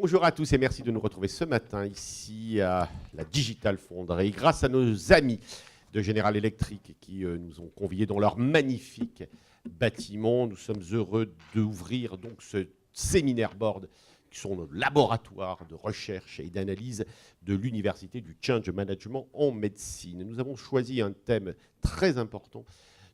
Bonjour à tous et merci de nous retrouver ce matin ici à la Digital Foundry grâce à nos amis de General Electric qui nous ont conviés dans leur magnifique bâtiment. Nous sommes heureux d'ouvrir donc ce séminaire board qui sont nos laboratoires de recherche et d'analyse de l'Université du Change Management en médecine. Nous avons choisi un thème très important,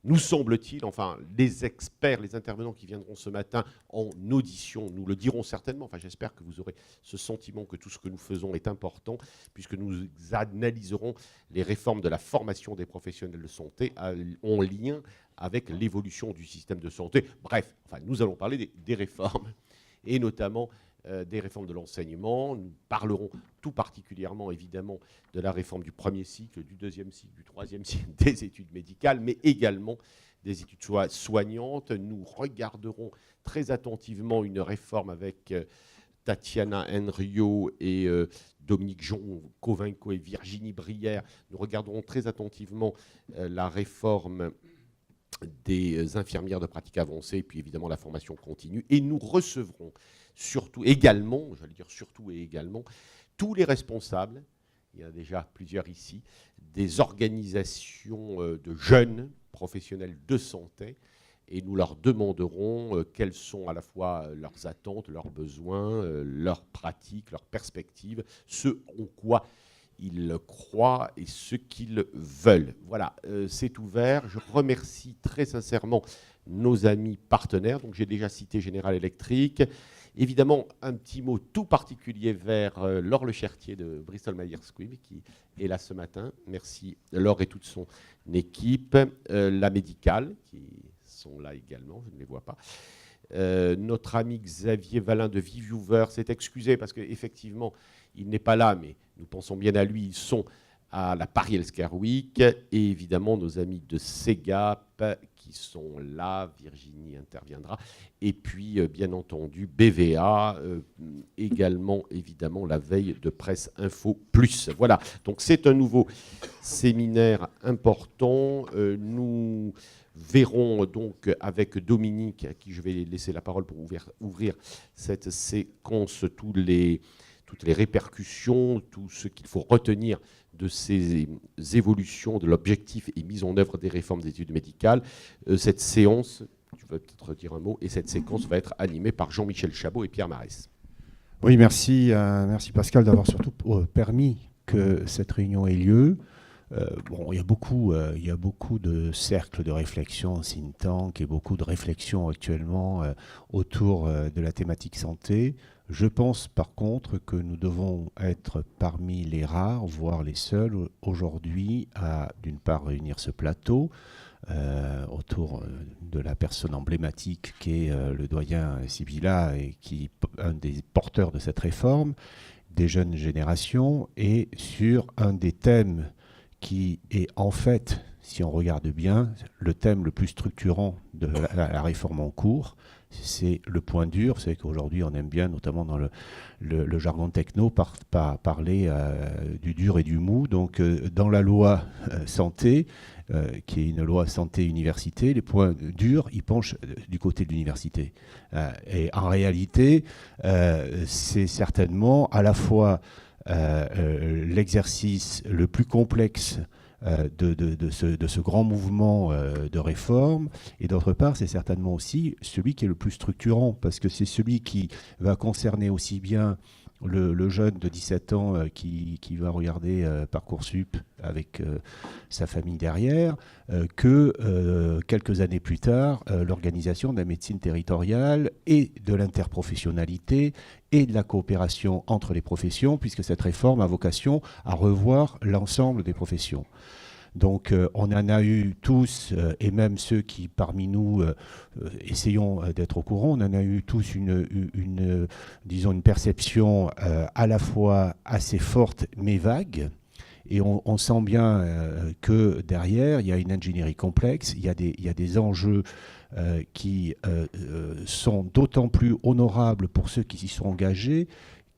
nous semble-t-il, enfin les experts, les intervenants qui viendront ce matin en audition nous le diront certainement, enfin j'espère que vous aurez ce sentiment que tout ce que nous faisons est important puisque nous analyserons les réformes de la formation des professionnels de santé en lien avec l'évolution du système de santé. Bref, enfin, nous allons parler des réformes et notamment des réformes de l'enseignement. Nous parlerons tout particulièrement, évidemment, de la réforme du premier cycle, du deuxième cycle, du troisième cycle, des études médicales, mais également des études soignantes. Nous regarderons très attentivement une réforme avec Tatiana Henriot et Dominique Jon-Covinco et Virginie Brière. Nous regarderons très attentivement la réforme des infirmières de pratique avancée et puis évidemment la formation continue. Et nous recevrons surtout également, j'allais dire surtout et également, tous les responsables, il y en a déjà plusieurs ici, des organisations de jeunes professionnels de santé, et nous leur demanderons quelles sont à la fois leurs attentes, leurs besoins, leurs pratiques, leurs perspectives, ce en quoi ils croient et ce qu'ils veulent. Voilà, c'est ouvert. Je remercie très sincèrement nos amis partenaires. Donc j'ai déjà cité General Electric. Évidemment, un petit mot tout particulier vers Laure Lechertier de Bristol Myers Squibb qui est là ce matin. Merci Laure et toute son équipe. La médicale qui sont là également, je ne les vois pas. Notre ami Xavier Valin de Viviewer s'est excusé parce qu'effectivement, il n'est pas là, mais nous pensons bien à lui. Ils sont à la Paris Healthcare Week. Et évidemment, nos amis de CEGAP qui sont là. Virginie interviendra. Et puis, bien entendu, BVA, également, évidemment, la veille de Presse Info Plus. Voilà, donc c'est un nouveau séminaire important. Nous verrons donc avec Dominique, à qui je vais laisser la parole pour ouvrir cette séquence, toutes les répercussions, tout ce qu'il faut retenir de ces évolutions, de l'objectif et mise en œuvre des réformes des études médicales. Cette séance, tu vas peut-être dire un mot, et cette séquence va être animée par Jean-Michel Chabot et Pierre Marès. Oui, merci Pascal d'avoir surtout permis que cette réunion ait lieu. Il y a beaucoup de cercles de réflexion, think tank, et beaucoup de réflexions actuellement autour de la thématique santé. Je pense par contre que nous devons être parmi les rares, voire les seuls aujourd'hui à d'une part réunir ce plateau autour de la personne emblématique qui est le doyen Sibilla et qui est un des porteurs de cette réforme, des jeunes générations, et sur un des thèmes qui est en fait, si on regarde bien, le thème le plus structurant de la réforme en cours. C'est le point dur. C'est qu'aujourd'hui, on aime bien, notamment dans le jargon techno, parler du dur et du mou. Donc, dans la loi santé, qui est une loi santé-université, les points durs, ils penchent du côté de l'université. Et en réalité, c'est certainement à la fois l'exercice le plus complexe de ce grand mouvement de réforme, et d'autre part, c'est certainement aussi celui qui est le plus structurant, parce que c'est celui qui va concerner aussi bien le jeune de 17 ans qui va regarder Parcoursup avec sa famille derrière, que quelques années plus tard, l'organisation de la médecine territoriale et de l'interprofessionnalité et de la coopération entre les professions, puisque cette réforme a vocation à revoir l'ensemble des professions. Donc on en a eu tous, et même ceux qui parmi nous essayons d'être au courant, on en a eu tous disons une perception à la fois assez forte mais vague. Et on sent bien que derrière, il y a une ingénierie complexe, il y a des enjeux qui sont d'autant plus honorables pour ceux qui s'y sont engagés,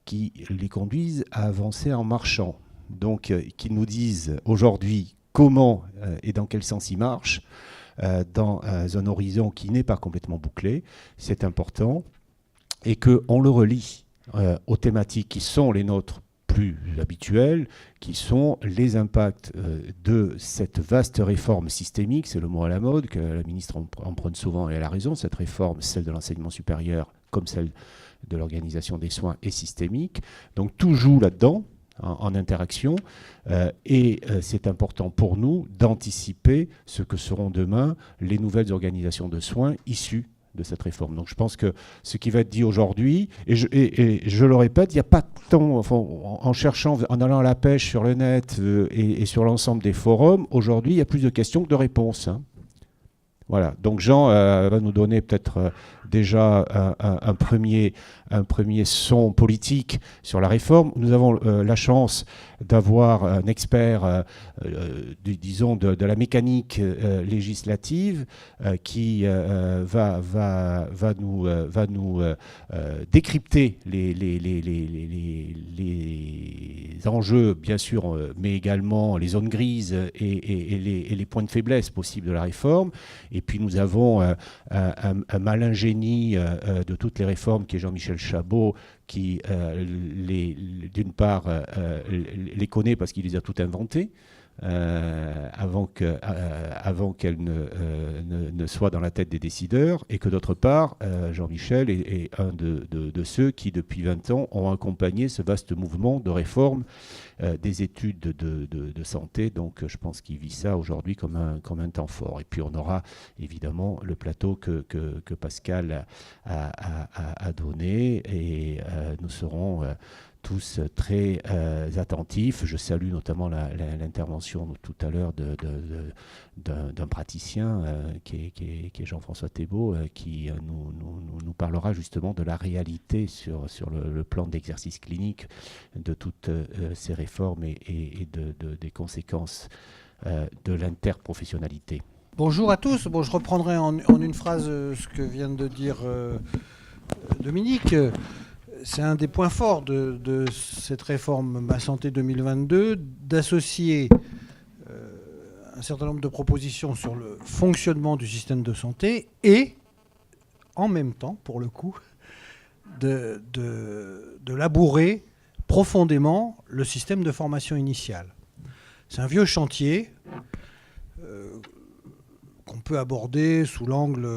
qui les conduisent à avancer en marchant. Donc, qui nous disent aujourd'hui comment et dans quel sens ils marchent, dans un horizon qui n'est pas complètement bouclé, c'est important, et qu'on le relie aux thématiques qui sont les nôtres plus habituelles, qui sont les impacts de cette vaste réforme systémique, c'est le mot à la mode, que la ministre emprunte souvent et elle a raison, cette réforme, celle de l'enseignement supérieur comme celle de l'organisation des soins, est systémique. Donc tout joue là-dedans, en interaction, et c'est important pour nous d'anticiper ce que seront demain les nouvelles organisations de soins issues de cette réforme. Donc je pense que ce qui va être dit aujourd'hui, et je le répète, il n'y a pas tant, enfin, en cherchant, en allant à la pêche sur le net et sur l'ensemble des forums, aujourd'hui il y a plus de questions que de réponses. Hein. Voilà, donc Jean va nous donner peut-être déjà un premier son politique sur la réforme. Nous avons la chance d'avoir un expert, disons, de la mécanique législative qui va nous décrypter les enjeux, bien sûr, mais également les zones grises et les points de faiblesse possibles de la réforme. Et puis nous avons un malin génie de toutes les réformes qui est Jean-Michel Chabot, qui d'une part les connaît parce qu'il les a toutes inventées. Avant qu'elle ne soit dans la tête des décideurs, et que d'autre part, Jean-Michel est un de ceux qui, depuis 20 ans, ont accompagné ce vaste mouvement de réforme des études de santé. Donc je pense qu'il vit ça aujourd'hui comme un temps fort. Et puis on aura évidemment le plateau que Pascal a donné, et nous serons tous très attentifs. Je salue notamment l'intervention tout à l'heure d'un praticien qui est Jean-François Thébault, qui nous parlera justement de la réalité sur le plan d'exercice clinique de toutes ces réformes et des conséquences de l'interprofessionnalité. Bonjour à tous. Bon, je reprendrai en une phrase ce que vient de dire Dominique. C'est un des points forts de cette réforme Ma Santé 2022, d'associer un certain nombre de propositions sur le fonctionnement du système de santé et, en même temps, pour le coup, de labourer profondément le système de formation initiale. C'est un vieux chantier qu'on peut aborder sous l'angle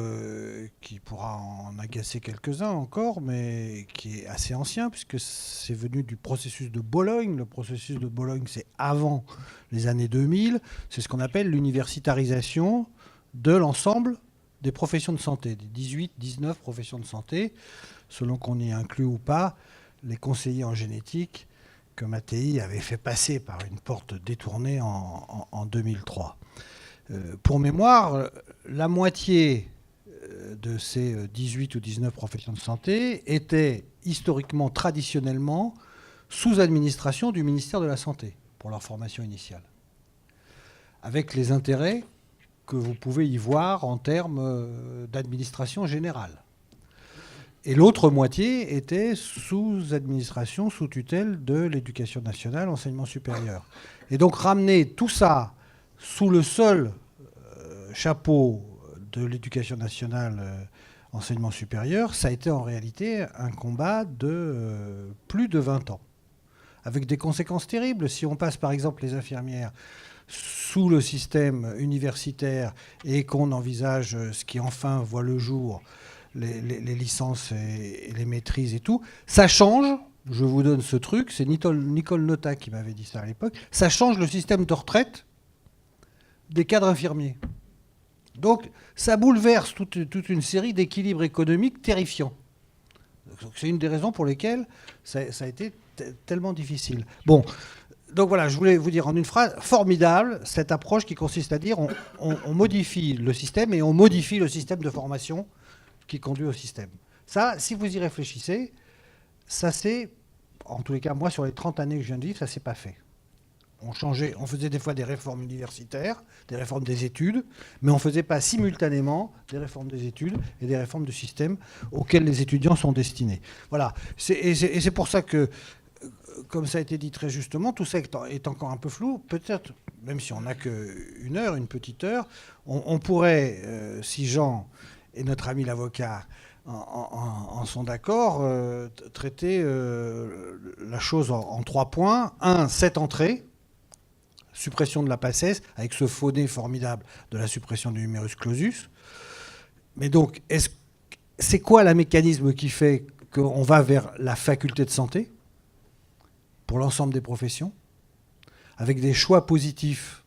qui pourra en agacer quelques-uns encore, mais qui est assez ancien, puisque c'est venu du processus de Bologne. Le processus de Bologne, c'est avant les années 2000. C'est ce qu'on appelle l'universitarisation de l'ensemble des professions de santé, des 18, 19 professions de santé, selon qu'on y inclut ou pas les conseillers en génétique que Mattei avait fait passer par une porte détournée en 2003. Pour mémoire, la moitié de ces 18 ou 19 professions de santé étaient historiquement, traditionnellement, sous administration du ministère de la Santé pour leur formation initiale, avec les intérêts que vous pouvez y voir en termes d'administration générale. Et l'autre moitié était sous administration, sous tutelle de l'Éducation nationale, enseignement supérieur. Et donc ramener tout ça sous le seul chapeau de l'Éducation nationale, enseignement supérieur, ça a été en réalité un combat de plus de 20 ans, avec des conséquences terribles. Si on passe par exemple les infirmières sous le système universitaire et qu'on envisage ce qui enfin voit le jour, les licences et les maîtrises et tout, ça change. Je vous donne ce truc, c'est Nicole Notat qui m'avait dit ça à l'époque, ça change le système de retraite des cadres infirmiers. Donc ça bouleverse toute une série d'équilibres économiques terrifiants. Donc, c'est une des raisons pour lesquelles ça a été tellement difficile. Bon, donc voilà, je voulais vous dire en une phrase, formidable, cette approche qui consiste à dire on modifie le système et on modifie le système de formation qui conduit au système. Ça, si vous y réfléchissez, ça c'est, en tous les cas, moi, sur les 30 années que je viens de vivre, ça s'est pas fait. On faisait des fois des réformes universitaires, des réformes des études, mais on ne faisait pas simultanément des réformes des études et des réformes du système auxquelles les étudiants sont destinés. Voilà. Et c'est pour ça que, comme ça a été dit très justement, tout ça est encore un peu flou. Peut-être, même si on n'a qu'une heure, une petite heure, on pourrait, si Jean et notre ami l'avocat en sont d'accord, traiter la chose en 3 points. 1, cette entrée, suppression de la PACES, avec ce faux nez formidable de la suppression du numerus clausus. Mais donc, c'est quoi le mécanisme qui fait qu'on va vers la faculté de santé pour l'ensemble des professions, avec des choix positifs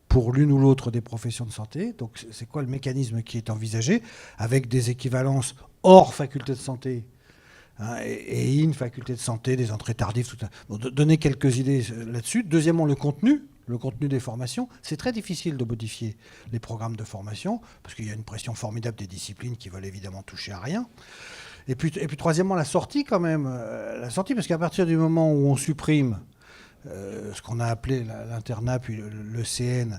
pour l'une ou l'autre des professions de santé? Donc c'est quoi le mécanisme qui est envisagé, avec des équivalences hors faculté de santé, hein, et in faculté de santé, des entrées tardives, tout ça. Bon, donner quelques idées là-dessus. Deuxièmement, le contenu des formations. C'est très difficile de modifier les programmes de formation, parce qu'il y a une pression formidable des disciplines qui veulent évidemment toucher à rien. Et puis troisièmement, la sortie quand même. La sortie, parce qu'à partir du moment où on supprime ce qu'on a appelé l'internat, puis le CN,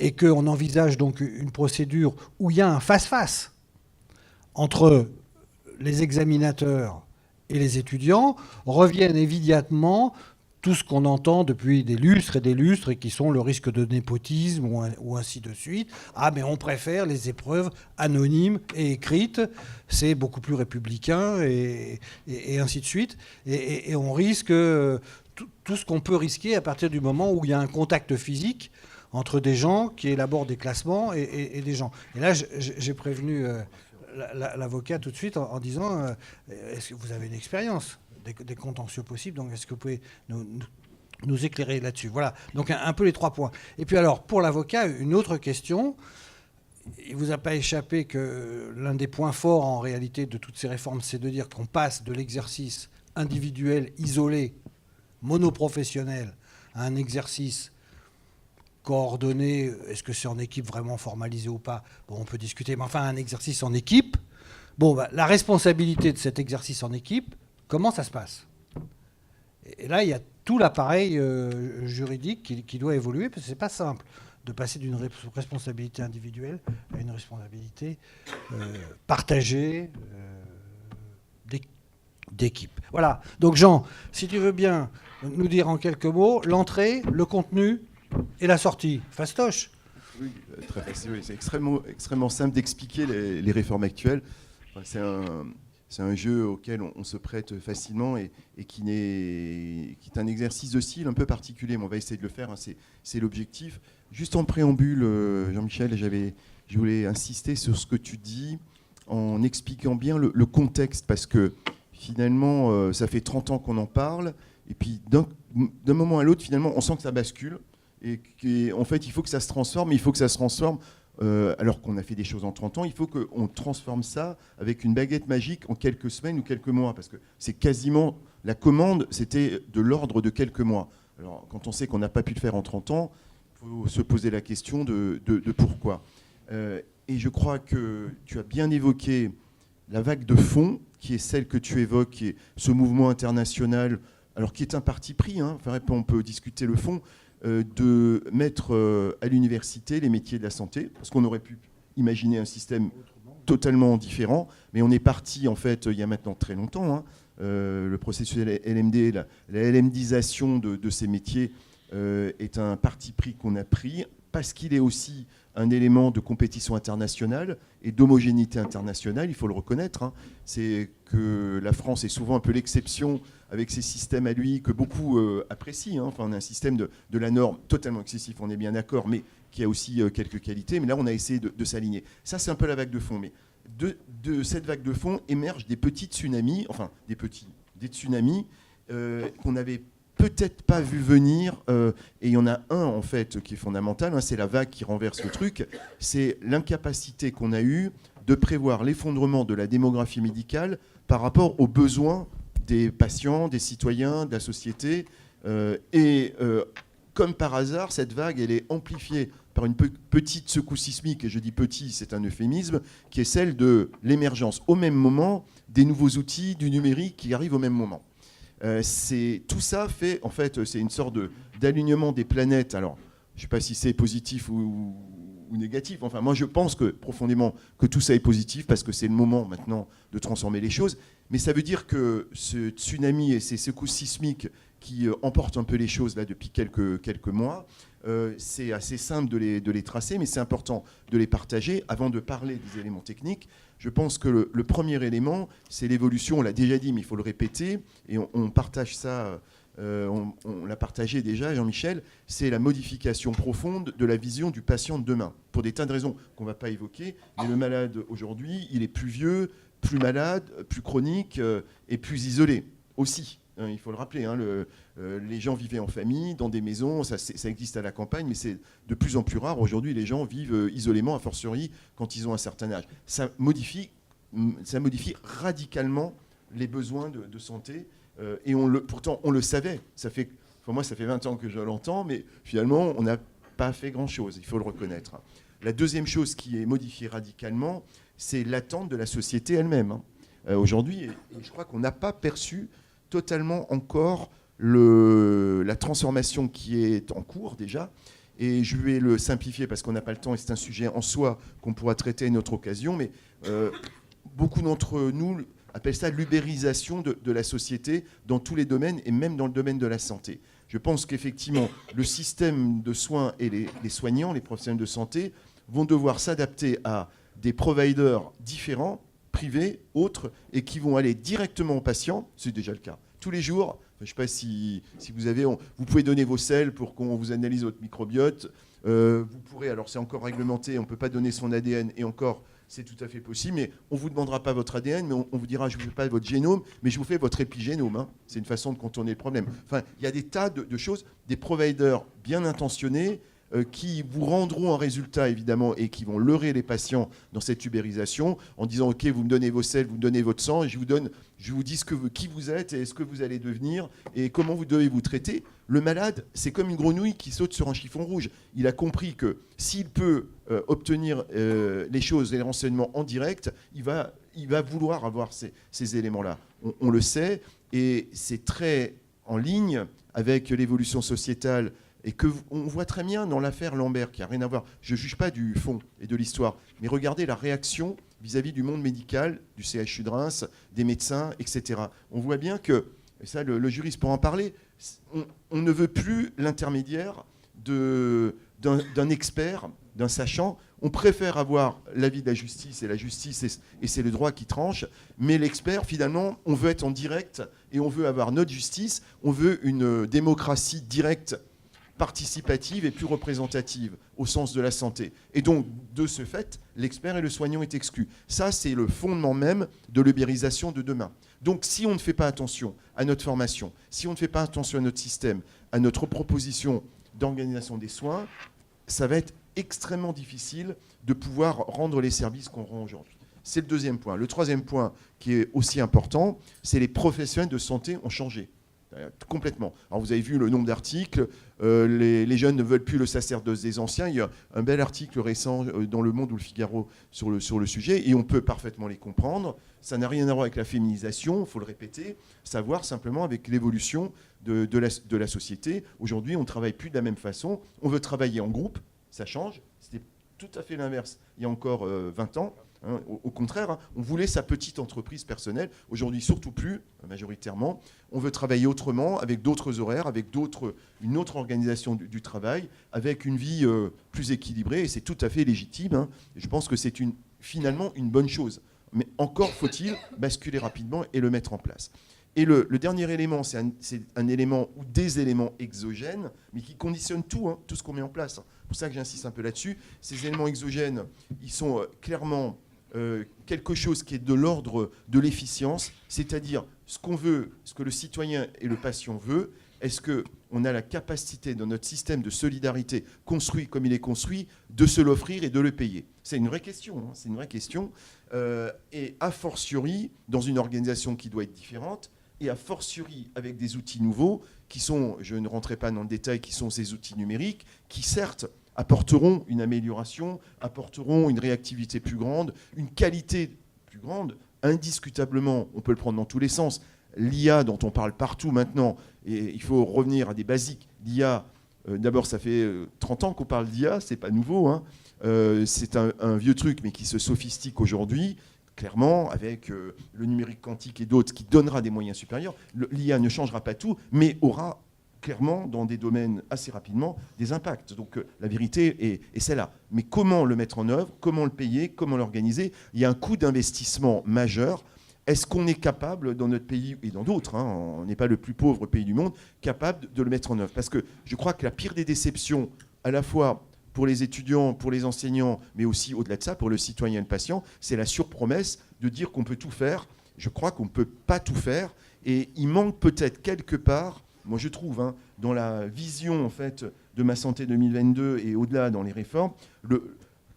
et qu'on envisage donc une procédure où il y a un face-face entre les examinateurs et les étudiants, reviennent immédiatement tout ce qu'on entend depuis des lustres et qui sont le risque de népotisme ou ainsi de suite. Ah, mais on préfère les épreuves anonymes et écrites, c'est beaucoup plus républicain, et ainsi de suite. Et on risque tout ce qu'on peut risquer à partir du moment où il y a un contact physique entre des gens qui élaborent des classements et des gens. Et là, j'ai prévenu l'avocat tout de suite en disant est-ce que vous avez une expérience des contentieux possibles, donc est-ce que vous pouvez nous éclairer là-dessus? Voilà, donc un peu les 3 points. Et puis alors, pour l'avocat, une autre question. Il ne vous a pas échappé que l'un des points forts en réalité de toutes ces réformes, c'est de dire qu'on passe de l'exercice individuel, isolé, monoprofessionnel, à un exercice coordonné. Est-ce que c'est en équipe vraiment formalisé ou pas? Bon, on peut discuter, mais enfin un exercice en équipe. Bon, la responsabilité de cet exercice en équipe, comment ça se passe? Et là, il y a tout l'appareil juridique qui doit évoluer, parce que ce n'est pas simple de passer d'une responsabilité individuelle à une responsabilité partagée d'équipe. Voilà. Donc Jean, si tu veux bien nous dire en quelques mots l'entrée, le contenu et la sortie. Fastoche. Oui, très facile. Oui. C'est extrêmement simple d'expliquer les réformes actuelles. Enfin, c'est un jeu auquel on se prête facilement et qui est un exercice de style un peu particulier. Mais on va essayer de le faire, hein, c'est l'objectif. Juste en préambule, Jean-Michel, je voulais insister sur ce que tu dis en expliquant bien le contexte, parce que finalement, ça fait 30 ans qu'on en parle, et puis d'un moment à l'autre, finalement, on sent que ça bascule, et qu'en fait, il faut que ça se transforme, alors qu'on a fait des choses en 30 ans, il faut qu'on transforme ça avec une baguette magique en quelques semaines ou quelques mois, parce que c'est quasiment, la commande, c'était de l'ordre de quelques mois. Alors, quand on sait qu'on n'a pas pu le faire en 30 ans, il faut se poser la question de pourquoi. Et je crois que tu as bien évoqué la vague de fond, qui est celle que tu évoques, qui est ce mouvement international, alors qui est un parti pris, hein, enfin, on peut discuter le fond, de mettre à l'université les métiers de la santé, parce qu'on aurait pu imaginer un système totalement différent, mais on est parti, en fait, il y a maintenant très longtemps, hein, le processus LMD, la LMDisation de ces métiers est un parti pris qu'on a pris, parce qu'il est aussi un élément de compétition internationale et d'homogénéité internationale, il faut le reconnaître. Hein. C'est que la France est souvent un peu l'exception avec ses systèmes à lui que beaucoup apprécient. Hein. Enfin, on a un système de la norme totalement excessif, on est bien d'accord, mais qui a aussi quelques qualités. Mais là, on a essayé de s'aligner. Ça, c'est un peu la vague de fond. Mais de cette vague de fond émergent des petits tsunamis, enfin des tsunamis qu'on avait peut-être pas vu venir, et il y en a un en fait qui est fondamental, hein, c'est la vague qui renverse le truc, c'est l'incapacité qu'on a eue de prévoir l'effondrement de la démographie médicale par rapport aux besoins des patients, des citoyens, de la société, comme par hasard, cette vague, elle est amplifiée par une petite secousse sismique, et je dis petit, c'est un euphémisme, qui est celle de l'émergence au même moment des nouveaux outils du numérique qui arrivent au même moment. Tout ça fait, en fait, c'est une sorte d'alignement des planètes. Alors, je ne sais pas si c'est positif ou négatif. Enfin, moi, je pense que profondément que tout ça est positif parce que c'est le moment maintenant de transformer les choses. Mais ça veut dire que ce tsunami et ces secousses sismiques qui emportent un peu les choses là depuis quelques mois. C'est assez simple de les tracer, mais c'est important de les partager. Avant de parler des éléments techniques, je pense que le premier élément, c'est l'évolution, on l'a déjà dit, mais il faut le répéter, et on partage ça, on l'a partagé déjà, Jean-Michel, c'est la modification profonde de la vision du patient de demain, pour des tas de raisons qu'on ne va pas évoquer, mais le malade aujourd'hui, il est plus vieux, plus malade, plus chronique et plus isolé aussi. Il faut le rappeler, les gens vivaient en famille, dans des maisons, ça existe à la campagne, mais c'est de plus en plus rare. Aujourd'hui, les gens vivent isolément, a fortiori quand ils ont un certain âge. Ça modifie radicalement les besoins de santé, et pourtant on le savait. Moi, ça fait 20 ans que je l'entends, mais finalement, on n'a pas fait grand-chose, il faut le reconnaître. La deuxième chose qui est modifiée radicalement, c'est l'attente de la société elle-même. Aujourd'hui, et je crois qu'on n'a pas perçu totalement encore la transformation qui est en cours déjà. Et je vais le simplifier parce qu'on n'a pas le temps et c'est un sujet en soi qu'on pourra traiter à une autre occasion. Mais beaucoup d'entre nous appellent ça l'ubérisation de la société dans tous les domaines et même dans le domaine de la santé. Je pense qu'effectivement, le système de soins et les soignants, les professionnels de santé, vont devoir s'adapter à des providers différents, privés, autres, et qui vont aller directement aux patients. C'est déjà le cas. Tous les jours, je ne sais pas si vous pouvez donner vos selles pour qu'on vous analyse votre microbiote. Vous pourrez, alors c'est encore réglementé, on ne peut pas donner son ADN, et encore, c'est tout à fait possible, mais on ne vous demandera pas votre ADN, mais on vous dira, je ne vous fais pas votre génome, mais je vous fais votre épigénome. C'est une façon de contourner le problème. Enfin, il y a des tas de choses, des providers bien intentionnés, qui vous rendront un résultat, évidemment, et qui vont leurrer les patients dans cette ubérisation en disant « Ok, vous me donnez vos selles, vous me donnez votre sang, et je vous dis qui vous êtes et ce que vous allez devenir et comment vous devez vous traiter. » Le malade, c'est comme une grenouille qui saute sur un chiffon rouge. Il a compris que s'il peut obtenir les choses et les renseignements en direct, il va vouloir avoir ces éléments-là. On le sait, et c'est très en ligne avec l'évolution sociétale. Et qu'on voit très bien dans l'affaire Lambert, qui n'a rien à voir. Je ne juge pas du fond et de l'histoire, mais regardez la réaction vis-à-vis du monde médical, du CHU de Reims, des médecins, etc. On voit bien que, et ça le juriste pourra en parler, on ne veut plus l'intermédiaire d'un expert, d'un sachant. On préfère avoir l'avis de la justice, et c'est le droit qui tranche, mais l'expert, finalement, on veut être en direct, et on veut avoir notre justice, on veut une démocratie directe, participative et plus représentative au sens de la santé. Et donc, de ce fait, l'expert et le soignant est exclu. Ça, c'est le fondement même de l'ubérisation de demain. Donc, si on ne fait pas attention à notre formation, si on ne fait pas attention à notre système, à notre proposition d'organisation des soins, ça va être extrêmement difficile de pouvoir rendre les services qu'on rend aujourd'hui. C'est le deuxième point. Le troisième point, qui est aussi important, c'est les professionnels de santé ont changé. Complètement. Alors vous avez vu le nombre d'articles, les jeunes ne veulent plus le sacerdoce des anciens. Il y a un bel article récent dans Le Monde ou Le Figaro sur le sujet, et on peut parfaitement les comprendre. Ça n'a rien à voir avec la féminisation, il faut le répéter, savoir simplement avec l'évolution de la société. Aujourd'hui, on ne travaille plus de la même façon, on veut travailler en groupe, ça change, c'était tout à fait l'inverse il y a encore 20 ans. Au contraire, on voulait sa petite entreprise personnelle. Aujourd'hui, surtout plus, majoritairement. On veut travailler autrement, avec d'autres horaires, avec une autre organisation du travail, avec une vie plus équilibrée. Et c'est tout à fait légitime. Et je pense que c'est finalement une bonne chose. Mais encore faut-il basculer rapidement et le mettre en place. Et le dernier élément, c'est un élément ou des éléments exogènes, mais qui conditionnent tout ce qu'on met en place. C'est pour ça que j'insiste un peu là-dessus. Ces éléments exogènes, ils sont clairement quelque chose qui est de l'ordre de l'efficience, c'est-à-dire ce qu'on veut, ce que le citoyen et le patient veut. Est-ce qu'on a la capacité dans notre système de solidarité construit comme il est construit de se l'offrir et de le payer? C'est une vraie question. C'est une vraie question. Et a fortiori, dans une organisation qui doit être différente, et a fortiori avec des outils nouveaux, qui sont, je ne rentrerai pas dans le détail, qui sont ces outils numériques, qui certes apporteront une amélioration, apporteront une réactivité plus grande, une qualité plus grande. Indiscutablement, on peut le prendre dans tous les sens. L'IA dont on parle partout maintenant, et il faut revenir à des basiques. L'IA, d'abord, ça fait 30 ans qu'on parle d'IA, c'est pas nouveau. C'est un vieux truc, mais qui se sophistique aujourd'hui. clairement, avec le numérique quantique et d'autres, qui donnera des moyens supérieurs, l'IA ne changera pas tout, mais aura clairement, dans des domaines assez rapidement, des impacts. Donc la vérité est celle-là. Mais comment le mettre en œuvre, comment le payer, comment l'organiser? Il y a un coût d'investissement majeur. Est-ce qu'on est capable, dans notre pays et dans d'autres, on n'est pas le plus pauvre pays du monde, capable de le mettre en œuvre? Parce que je crois que la pire des déceptions, à la fois pour les étudiants, pour les enseignants, mais aussi au-delà de ça, pour le citoyen et le patient, c'est la surpromesse de dire qu'on peut tout faire. Je crois qu'on ne peut pas tout faire. Et il manque peut-être quelque part, moi je trouve, dans la vision en fait, de Ma Santé 2022 et au-delà dans les réformes,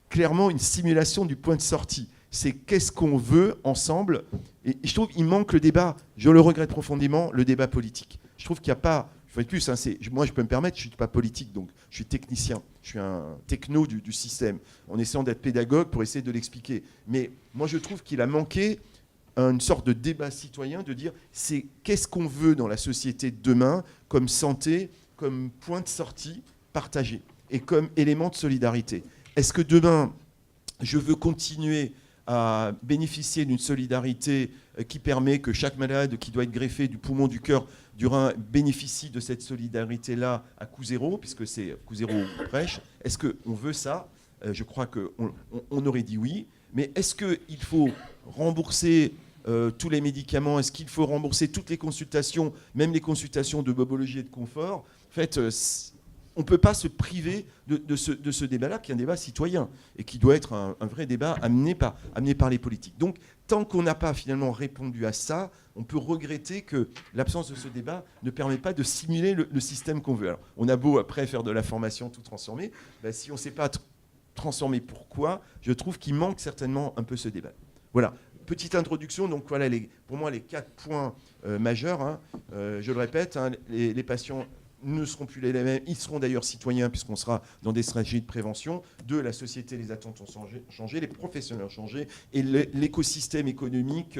clairement une simulation du point de sortie. C'est qu'est-ce qu'on veut ensemble. Et je trouve qu'il manque le débat, je le regrette profondément, le débat politique. Je trouve qu'il n'y a pas, il faut être plus, moi je peux me permettre, je ne suis pas politique, donc je suis technicien, je suis un techno du système, en essayant d'être pédagogue pour essayer de l'expliquer. Mais moi je trouve qu'il a manqué une sorte de débat citoyen, de dire c'est qu'est-ce qu'on veut dans la société de demain comme santé, comme point de sortie partagé et comme élément de solidarité. Est-ce que demain, je veux continuer à bénéficier d'une solidarité qui permet que chaque malade qui doit être greffé du poumon, du cœur, du rein bénéficie de cette solidarité-là à coût zéro, puisque c'est coût zéro prêche? Est-ce qu'on veut ça? Je crois qu'on aurait dit oui. Mais est-ce qu'il faut rembourser tous les médicaments? Est-ce qu'il faut rembourser toutes les consultations, même les consultations de bobologie et de confort? En fait, on ne peut pas se priver de ce débat-là, qui est un débat citoyen et qui doit être un vrai débat amené par les politiques. Donc, tant qu'on n'a pas finalement répondu à ça, on peut regretter que l'absence de ce débat ne permet pas de simuler le système qu'on veut. Alors, on a beau après faire de la formation tout transformer, si on ne sait pas transformer pourquoi, je trouve qu'il manque certainement un peu ce débat. Voilà. Petite introduction, donc voilà pour moi les 4 points majeurs. Je le répète, les patients ne seront plus les mêmes, ils seront d'ailleurs citoyens puisqu'on sera dans des stratégies de prévention. 2, la société, les attentes ont changé, les professionnels ont changé et l'écosystème économique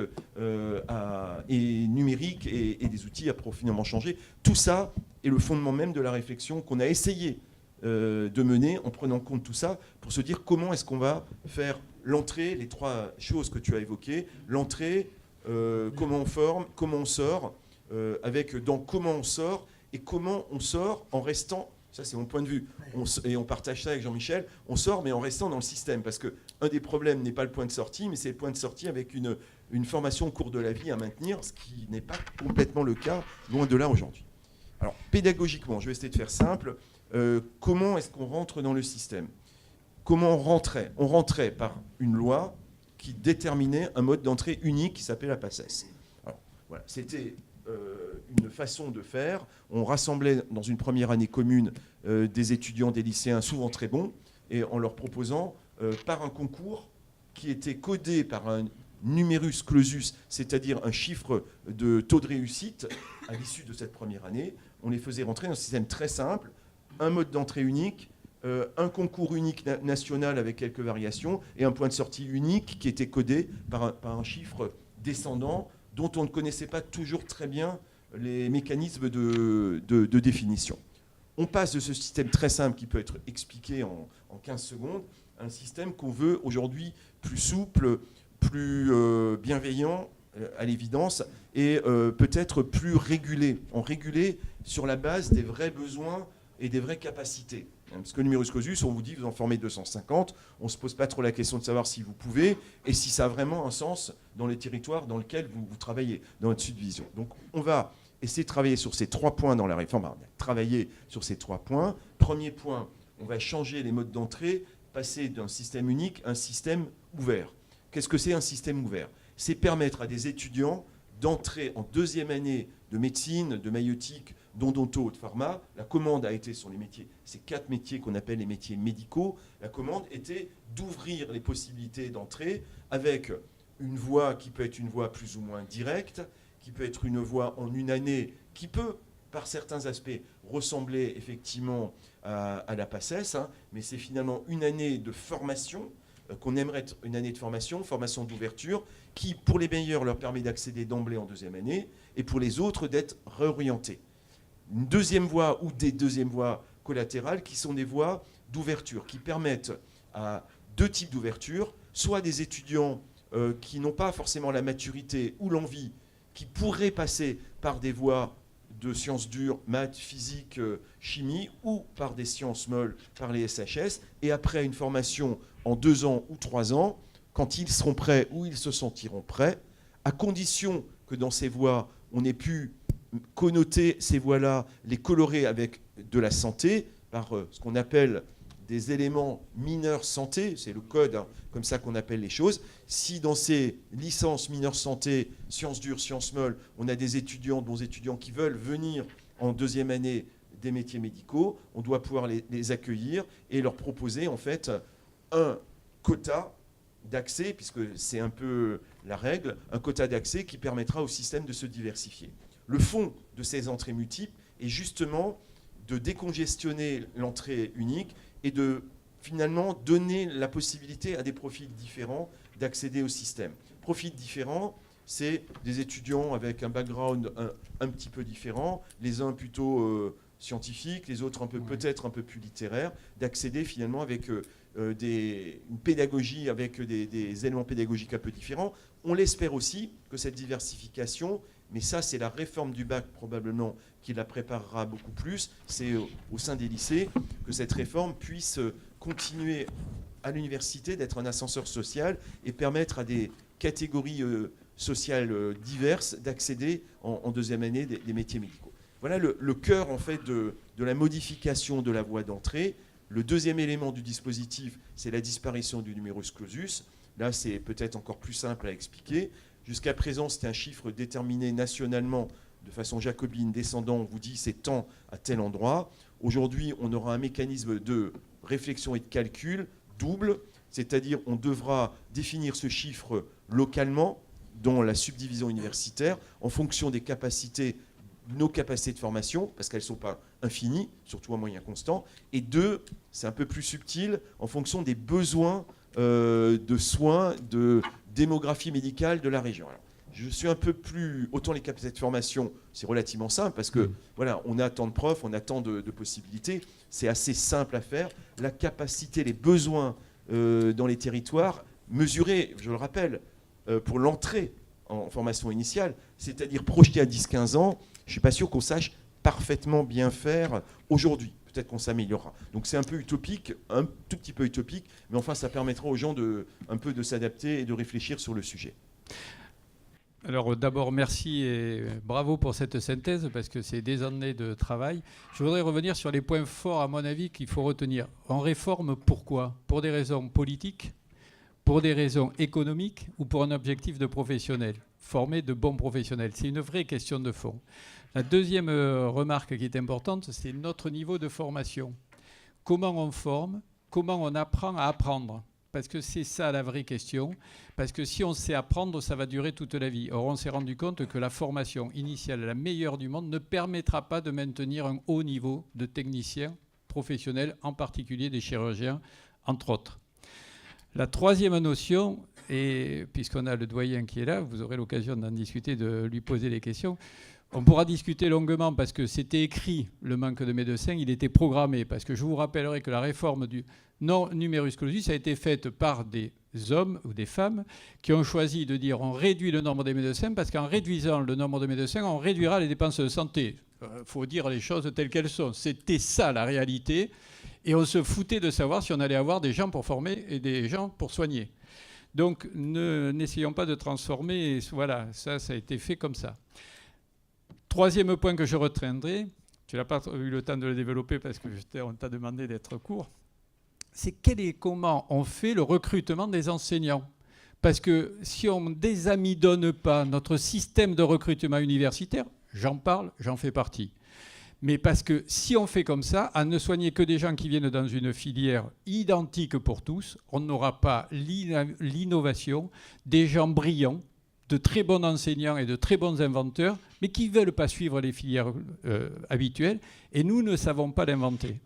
et numérique et des outils a profondément changé. Tout ça est le fondement même de la réflexion qu'on a essayé de mener en prenant en compte tout ça pour se dire comment est-ce qu'on va faire l'entrée, les 3 choses que tu as évoquées, l'entrée, comment on forme, comment on sort, comment on sort et comment on sort en restant, ça c'est mon point de vue, et on partage ça avec Jean-Michel, on sort mais en restant dans le système, parce qu'un des problèmes n'est pas le point de sortie, mais c'est le point de sortie avec une formation au cours de la vie à maintenir, ce qui n'est pas complètement le cas, loin de là aujourd'hui. Alors pédagogiquement, je vais essayer de faire simple, comment est-ce qu'on rentre dans le système? Comment on rentrait? On rentrait par une loi qui déterminait un mode d'entrée unique qui s'appelait la PACES. Alors, voilà, c'était une façon de faire. On rassemblait dans une première année commune des étudiants, des lycéens souvent très bons, et en leur proposant par un concours qui était codé par un numerus clausus, c'est-à-dire un chiffre de taux de réussite à l'issue de cette première année, on les faisait rentrer dans un système très simple, un mode d'entrée unique, un concours unique national avec quelques variations et un point de sortie unique qui était codé par un chiffre descendant dont on ne connaissait pas toujours très bien les mécanismes de définition. On passe de ce système très simple qui peut être expliqué en 15 secondes à un système qu'on veut aujourd'hui plus souple, plus bienveillant à l'évidence et peut-être plus régulé, sur la base des vrais besoins et des vraies capacités. Parce que le numerus clausus, on vous dit vous en formez 250, on ne se pose pas trop la question de savoir si vous pouvez et si ça a vraiment un sens dans les territoires dans lesquels vous travaillez, dans votre subdivision. Donc on va essayer de travailler sur ces 3 points dans la réforme. On va travailler sur ces 3 points. Premier point, on va changer les modes d'entrée, passer d'un système unique à un système ouvert. Qu'est-ce que c'est un système ouvert? C'est permettre à des étudiants d'entrer en 2e année de médecine, de maïeutique, d'odonto, de pharma. La commande a été sur les métiers, ces 4 métiers qu'on appelle les métiers médicaux. La commande était d'ouvrir les possibilités d'entrée avec une voie qui peut être une voie plus ou moins directe, qui peut être une voie en une année, qui peut, par certains aspects, ressembler effectivement à la PACES, mais c'est finalement une année de formation qu'on aimerait être une année de formation d'ouverture, qui, pour les meilleurs, leur permet d'accéder d'emblée en 2e année, et pour les autres, d'être réorientés. Une 2e voie ou des 2e voies collatérales, qui sont des voies d'ouverture, qui permettent à 2 types d'ouverture, soit des étudiants qui n'ont pas forcément la maturité ou l'envie, qui pourraient passer par des voies de sciences dures, maths, physique, chimie, ou par des sciences molles, par les SHS, et après une formation en 2 ans ou 3 ans, quand ils seront prêts ou ils se sentiront prêts, à condition que dans ces voies, on ait pu connoter ces voies-là, les colorer avec de la santé, par ce qu'on appelle des éléments mineurs santé, c'est le code, hein, comme ça qu'on appelle les choses. Si dans ces licences mineurs santé, sciences dures, sciences molles, on a des étudiants, de bons étudiants qui veulent venir en 2e année des métiers médicaux, on doit pouvoir les accueillir et leur proposer en fait un quota d'accès, puisque c'est un peu la règle, un quota d'accès qui permettra au système de se diversifier. Le fond de ces entrées multiples est justement de décongestionner l'entrée unique et de finalement donner la possibilité à des profils différents d'accéder au système. Profils différents, c'est des étudiants avec un background un petit peu différent, les uns plutôt scientifiques, les autres peut-être un peu plus littéraires, d'accéder finalement avec une pédagogie, avec des éléments pédagogiques un peu différents. On l'espère aussi que cette diversification, mais ça c'est la réforme du bac probablement qui la préparera beaucoup plus, c'est au sein des lycées que cette réforme puisse continuer à l'université d'être un ascenseur social et permettre à des catégories sociales diverses d'accéder en 2e année des métiers médicaux. Voilà le cœur en fait de la modification de la voie d'entrée. Le 2e élément du dispositif, c'est la disparition du numerus clausus. Là, c'est peut-être encore plus simple à expliquer. Jusqu'à présent, c'était un chiffre déterminé nationalement de façon jacobine, descendant, on vous dit c'est tant à tel endroit. Aujourd'hui, on aura un mécanisme de réflexion et de calcul double, c'est-à-dire on devra définir ce chiffre localement dans la subdivision universitaire en fonction des capacités, nos capacités de formation, parce qu'elles ne sont pas infinies, surtout à moyen constant, et 2, c'est un peu plus subtil, en fonction des besoins de soins, de démographie médicale de la région. Alors, je suis un peu plus... Autant les capacités de formation, c'est relativement simple, parce que voilà, on a tant de profs, on a tant de possibilités, c'est assez simple à faire. La capacité, les besoins dans les territoires, mesurés, je le rappelle, pour l'entrée en formation initiale, c'est-à-dire projeté à 10-15 ans, je ne suis pas sûr qu'on sache parfaitement bien faire aujourd'hui. Peut-être qu'on s'améliorera. Donc c'est un peu utopique, un tout petit peu utopique, mais enfin ça permettra aux gens un peu de s'adapter et de réfléchir sur le sujet. Alors d'abord merci et bravo pour cette synthèse parce que c'est des années de travail. Je voudrais revenir sur les points forts à mon avis qu'il faut retenir. En réforme, pourquoi ? Pour des raisons politiques, pour des raisons économiques ou pour un objectif de professionnels, former de bons professionnels. C'est une vraie question de fond. La deuxième remarque qui est importante, c'est notre niveau de formation. Comment on forme ? Comment on apprend à apprendre ? Parce que c'est ça la vraie question. Parce que si on sait apprendre, ça va durer toute la vie. Or, on s'est rendu compte que la formation initiale, la meilleure du monde, ne permettra pas de maintenir un haut niveau de techniciens professionnels, en particulier des chirurgiens, entre autres. La troisième notion, et puisqu'on a le doyen qui est là, vous aurez l'occasion d'en discuter, de lui poser les questions. On pourra discuter longuement parce que c'était écrit, le manque de médecins, il était programmé. Parce que je vous rappellerai que la réforme du non-numerus clausus a été faite par des hommes ou des femmes qui ont choisi de dire on réduit le nombre des médecins parce qu'en réduisant le nombre de médecins, on réduira les dépenses de santé. Il faut dire les choses telles qu'elles sont. C'était ça la réalité. Et on se foutait de savoir si on allait avoir des gens pour former et des gens pour soigner. Donc n'essayons pas de transformer. Voilà, ça a été fait comme ça. Troisième point que je retiendrai, tu n'as pas eu le temps de le développer parce qu'on t'a demandé d'être court, c'est comment on fait le recrutement des enseignants. Parce que si on ne désamidonne pas notre système de recrutement universitaire, j'en parle, j'en fais partie. Mais parce que si on fait comme ça, à ne soigner que des gens qui viennent dans une filière identique pour tous, on n'aura pas l'innovation, des gens brillants, de très bons enseignants et de très bons inventeurs, mais qui ne veulent pas suivre les filières habituelles, et nous ne savons pas l'inventer.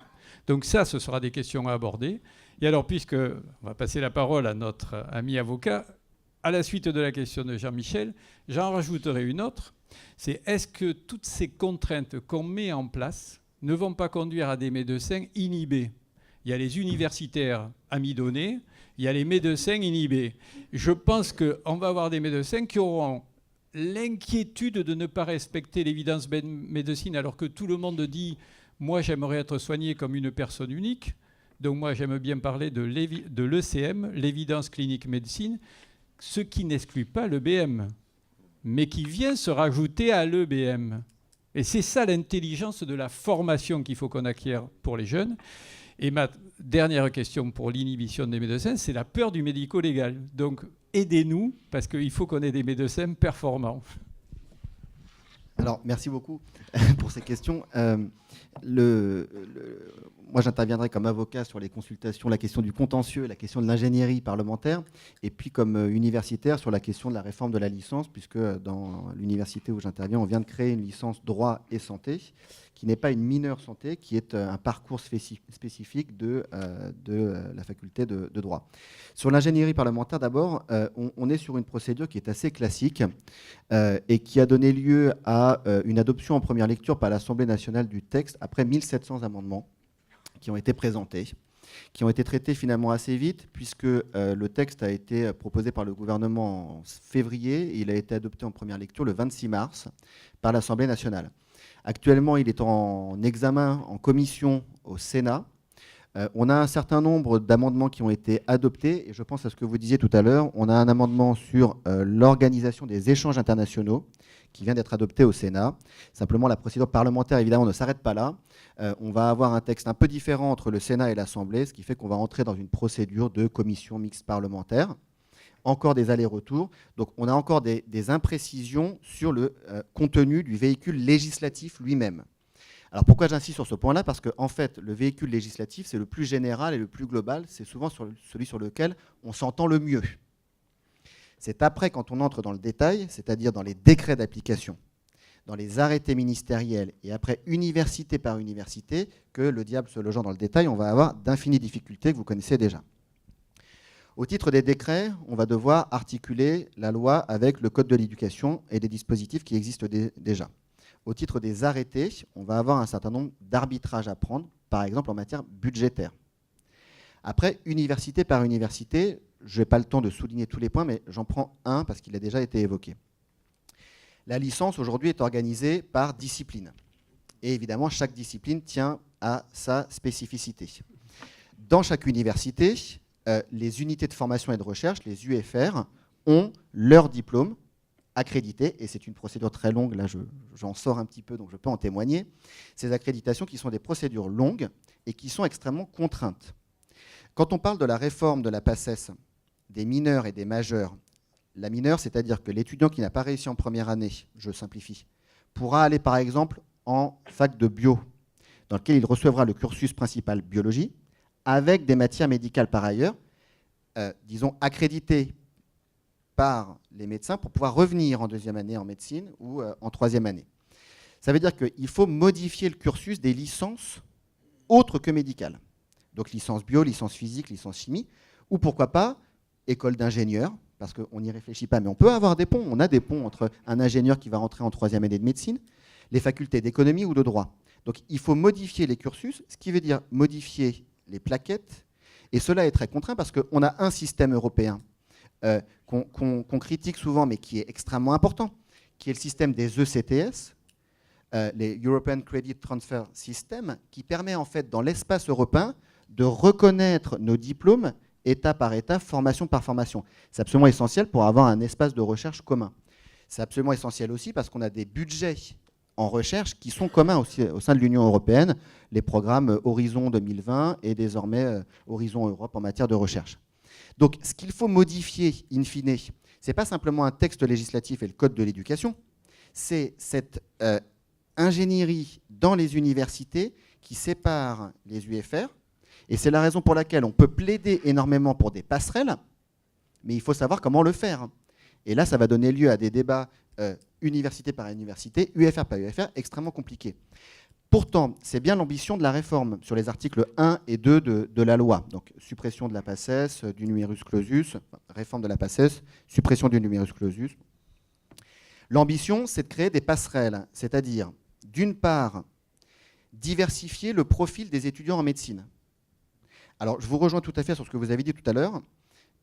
Donc ça, ce sera des questions à aborder. Et alors, on va passer la parole à notre ami avocat, à la suite de la question de Jean-Michel, j'en rajouterai une autre, c'est est-ce que toutes ces contraintes qu'on met en place ne vont pas conduire à des médecins inhibés ? il y a les universitaires amidonnés, il y a les médecins inhibés. Je pense qu'on va avoir des médecins qui auront l'inquiétude de ne pas respecter l'évidence médecine, alors que tout le monde dit « moi j'aimerais être soigné comme une personne unique ». Donc moi j'aime bien parler de l'ECM, l'évidence clinique médecine, ce qui n'exclut pas l'EBM, mais qui vient se rajouter à l'EBM. Et c'est ça l'intelligence de la formation qu'il faut qu'on acquiert pour les jeunes. Et ma dernière question pour l'inhibition des médecins, c'est la peur du médico-légal. Donc aidez-nous, parce qu'il faut qu'on ait des médecins performants. Alors, merci beaucoup pour ces questions. Moi, j'interviendrai comme avocat sur les consultations, la question du contentieux, la question de l'ingénierie parlementaire, et puis comme universitaire sur la question de la réforme de la licence, puisque dans l'université où j'interviens, on vient de créer une licence droit et santé, qui n'est pas une mineure santé, qui est un parcours spécifique de la faculté de droit. Sur l'ingénierie parlementaire, d'abord, on est sur une procédure qui est assez classique et qui a donné lieu à une adoption en première lecture par l'Assemblée nationale du texte après 1700 amendements qui ont été présentés, qui ont été traités finalement assez vite, puisque le texte a été proposé par le gouvernement en février et il a été adopté en première lecture le 26 mars par l'Assemblée nationale. Actuellement, il est en examen en commission au Sénat. On a un certain nombre d'amendements qui ont été adoptés, et je pense à ce que vous disiez tout à l'heure. On a un amendement sur l'organisation des échanges internationaux qui vient d'être adopté au Sénat. Simplement, la procédure parlementaire, évidemment, ne s'arrête pas là. On va avoir un texte un peu différent entre le Sénat et l'Assemblée, ce qui fait qu'on va entrer dans une procédure de commission mixte parlementaire. Encore des allers-retours. Donc on a encore des imprécisions sur le contenu du véhicule législatif lui-même. Alors pourquoi j'insiste sur ce point-là? Parce qu'en fait, le véhicule législatif, c'est le plus général et le plus global. C'est souvent celui sur lequel on s'entend le mieux. C'est après, quand on entre dans le détail, c'est-à-dire dans les décrets d'application, dans les arrêtés ministériels et après université par université, que le diable se logeant dans le détail, on va avoir d'infinies difficultés que vous connaissez déjà. Au titre des décrets, on va devoir articuler la loi avec le Code de l'éducation et des dispositifs qui existent déjà. Au titre des arrêtés, on va avoir un certain nombre d'arbitrages à prendre, par exemple en matière budgétaire. Après, université par université, je n'ai pas le temps de souligner tous les points, mais j'en prends un parce qu'il a déjà été évoqué. La licence aujourd'hui est organisée par discipline. Et évidemment, chaque discipline tient à sa spécificité. Dans chaque université, les unités de formation et de recherche, les UFR, ont leur diplôme accrédité, et c'est une procédure très longue, là j'en sors un petit peu, donc je peux en témoigner. Ces accréditations qui sont des procédures longues et qui sont extrêmement contraintes. Quand on parle de la réforme de la PACES, des mineurs et des majeurs, la mineure, c'est-à-dire que l'étudiant qui n'a pas réussi en première année, je simplifie, pourra aller par exemple en fac de bio, dans lequel il recevra le cursus principal biologie, avec des matières médicales par ailleurs, disons accréditées par les médecins pour pouvoir revenir en deuxième année en médecine ou en troisième année. Ça veut dire qu'il faut modifier le cursus des licences autres que médicales. Donc licence bio, licence physique, licence chimie, ou pourquoi pas école d'ingénieur, parce qu'on n'y réfléchit pas, mais on peut avoir des ponts. On a des ponts entre un ingénieur qui va rentrer en troisième année de médecine, les facultés d'économie ou de droit. Donc il faut modifier les cursus, ce qui veut dire modifier les plaquettes, et cela est très contraint parce qu'on a un système européen qu'on critique souvent, mais qui est extrêmement important, qui est le système des ECTS, les European Credit Transfer System, qui permet en fait dans l'espace européen de reconnaître nos diplômes état par état, formation par formation. C'est absolument essentiel pour avoir un espace de recherche commun. C'est absolument essentiel aussi parce qu'on a des budgets en recherche qui sont communs aussi au sein de l'Union européenne, les programmes Horizon 2020 et désormais Horizon Europe en matière de recherche. Donc ce qu'il faut modifier, in fine, ce n'est pas simplement un texte législatif et le code de l'éducation, c'est cette ingénierie dans les universités qui sépare les UFR, et c'est la raison pour laquelle on peut plaider énormément pour des passerelles, mais il faut savoir comment le faire. Et là, ça va donner lieu à des débats université par université, UFR par UFR, extrêmement compliqués. Pourtant, c'est bien l'ambition de la réforme sur les articles 1 et 2 de la loi. Donc, suppression de la PACES, du numerus clausus, réforme de la PACES, suppression du numerus clausus. L'ambition, c'est de créer des passerelles, c'est-à-dire, d'une part, diversifier le profil des étudiants en médecine. Alors, je vous rejoins tout à fait sur ce que vous avez dit tout à l'heure.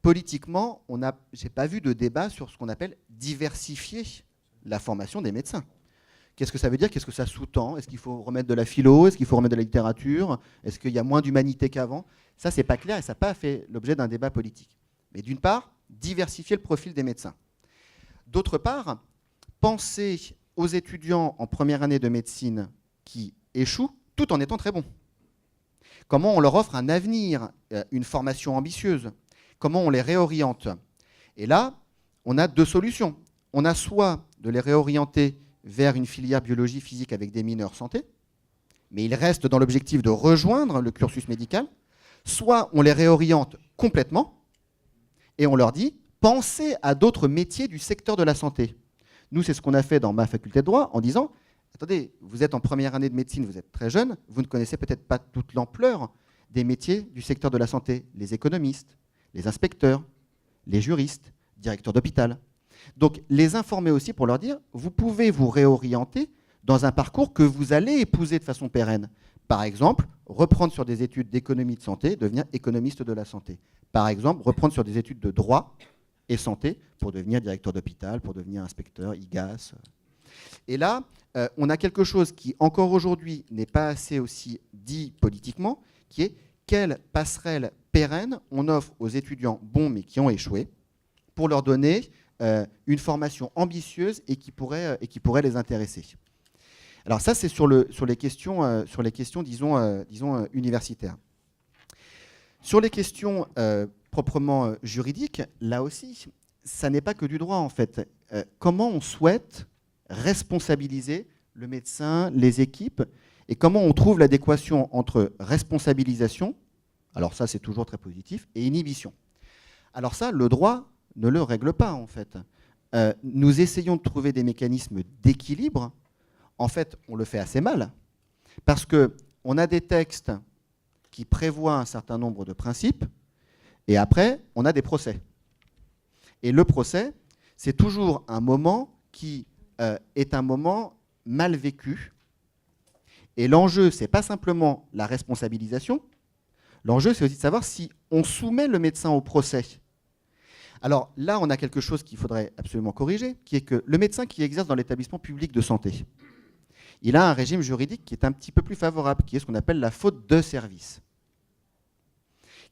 Politiquement, je n'ai pas vu de débat sur ce qu'on appelle diversifier la formation des médecins. Qu'est-ce que ça veut dire? Qu'est-ce que ça sous-tend? Est-ce qu'il faut remettre de la philo? Est-ce qu'il faut remettre de la littérature? Est-ce qu'il y a moins d'humanité qu'avant? Ça, c'est pas clair et ça n'a pas fait l'objet d'un débat politique. Mais d'une part, diversifier le profil des médecins. D'autre part, penser aux étudiants en première année de médecine qui échouent tout en étant très bons. Comment on leur offre un avenir, une formation ambitieuse? Comment on les réoriente? Et là, on a deux solutions. On a soit de les réorienter vers une filière biologie physique avec des mineurs santé, mais ils restent dans l'objectif de rejoindre le cursus médical, soit on les réoriente complètement et on leur dit « pensez à d'autres métiers du secteur de la santé ». Nous, c'est ce qu'on a fait dans ma faculté de droit en disant « attendez, vous êtes en première année de médecine, vous êtes très jeune, vous ne connaissez peut-être pas toute l'ampleur des métiers du secteur de la santé, les économistes, les inspecteurs, les juristes, directeurs d'hôpital. » Donc, les informer aussi pour leur dire, vous pouvez vous réorienter dans un parcours que vous allez épouser de façon pérenne. Par exemple, reprendre sur des études d'économie de santé, devenir économiste de la santé. Par exemple, reprendre sur des études de droit et santé pour devenir directeur d'hôpital, pour devenir inspecteur, IGAS. Et là, on a quelque chose qui, encore aujourd'hui, n'est pas assez aussi dit politiquement, qui est quelle passerelle pérenne on offre aux étudiants bons mais qui ont échoué pour leur donner une formation ambitieuse et qui pourrait les intéresser. Alors ça, c'est sur les questions, disons, universitaires. Sur les questions proprement juridiques, là aussi, ça n'est pas que du droit, en fait. Comment on souhaite responsabiliser le médecin, les équipes, et comment on trouve l'adéquation entre responsabilisation, alors ça, c'est toujours très positif, et inhibition. Alors ça, le droit ne le règle pas, en fait. Nous essayons de trouver des mécanismes d'équilibre. En fait, on le fait assez mal, parce qu'on a des textes qui prévoient un certain nombre de principes, et après, on a des procès. Et le procès, c'est toujours un moment qui est un moment mal vécu. Et l'enjeu, ce n'est pas simplement la responsabilisation, l'enjeu, c'est aussi de savoir si on soumet le médecin au procès. Alors là, on a quelque chose qu'il faudrait absolument corriger, qui est que le médecin qui exerce dans l'établissement public de santé, il a un régime juridique qui est un petit peu plus favorable, qui est ce qu'on appelle la faute de service,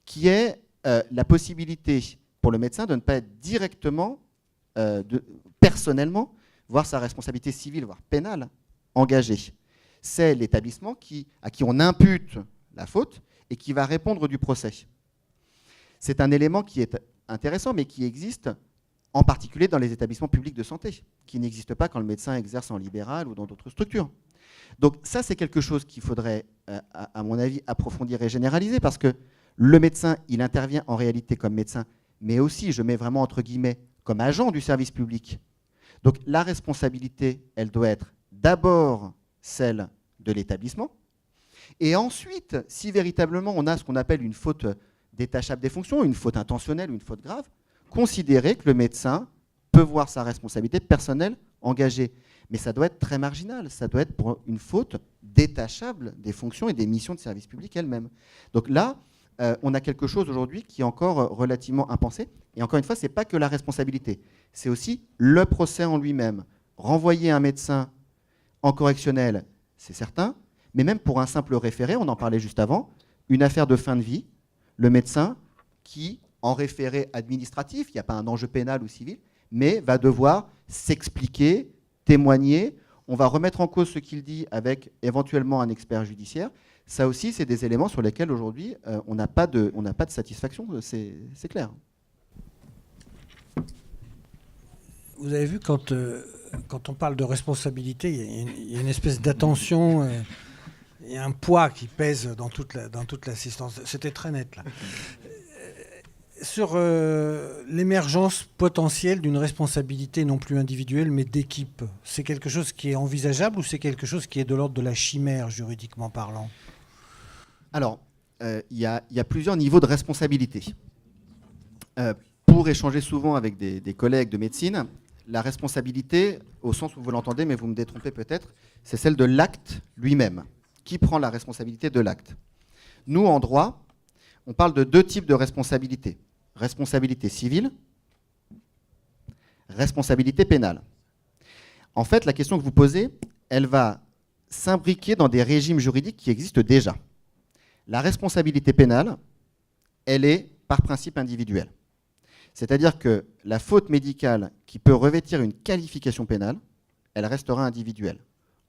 qui est la possibilité pour le médecin de ne pas être directement, personnellement, voir sa responsabilité civile, voire pénale, engagée. C'est l'établissement à qui on impute la faute et qui va répondre du procès. C'est un élément qui est intéressant, mais qui existe en particulier dans les établissements publics de santé, qui n'existe pas quand le médecin exerce en libéral ou dans d'autres structures. Donc ça, c'est quelque chose qu'il faudrait, à mon avis, approfondir et généraliser, parce que le médecin, il intervient en réalité comme médecin, mais aussi, je mets vraiment entre guillemets, comme agent du service public. Donc la responsabilité, elle doit être d'abord celle de l'établissement, et ensuite, si véritablement on a ce qu'on appelle une faute détachable des fonctions, une faute intentionnelle ou une faute grave, considérer que le médecin peut voir sa responsabilité personnelle engagée. Mais ça doit être très marginal, ça doit être pour une faute détachable des fonctions et des missions de service public elles-mêmes. Donc là, on a quelque chose aujourd'hui qui est encore relativement impensé. Et encore une fois, ce n'est pas que la responsabilité, c'est aussi le procès en lui-même. Renvoyer un médecin en correctionnel, c'est certain, mais même pour un simple référé, on en parlait juste avant, une affaire de fin de vie, le médecin qui, en référé administratif, il n'y a pas un enjeu pénal ou civil, mais va devoir s'expliquer, témoigner, on va remettre en cause ce qu'il dit avec éventuellement un expert judiciaire. Ça aussi, c'est des éléments sur lesquels aujourd'hui, on n'a pas de satisfaction, c'est clair. Vous avez vu, quand on parle de responsabilité, il y a une espèce d'attention, il y a un poids qui pèse dans toute l'assistance. C'était très net, là. Sur l'émergence potentielle d'une responsabilité non plus individuelle, mais d'équipe, c'est quelque chose qui est envisageable ou c'est quelque chose qui est de l'ordre de la chimère, juridiquement parlant? Alors, il y a plusieurs niveaux de responsabilité. Pour échanger souvent avec des collègues de médecine, la responsabilité, au sens où vous l'entendez, mais vous me détrompez peut-être, c'est celle de l'acte lui-même. Qui prend la responsabilité de l'acte? Nous, en droit, on parle de 2 types de responsabilités. Responsabilité civile, responsabilité pénale. En fait, la question que vous posez, elle va s'imbriquer dans des régimes juridiques qui existent déjà. La responsabilité pénale, elle est par principe individuelle. C'est-à-dire que la faute médicale qui peut revêtir une qualification pénale, elle restera individuelle.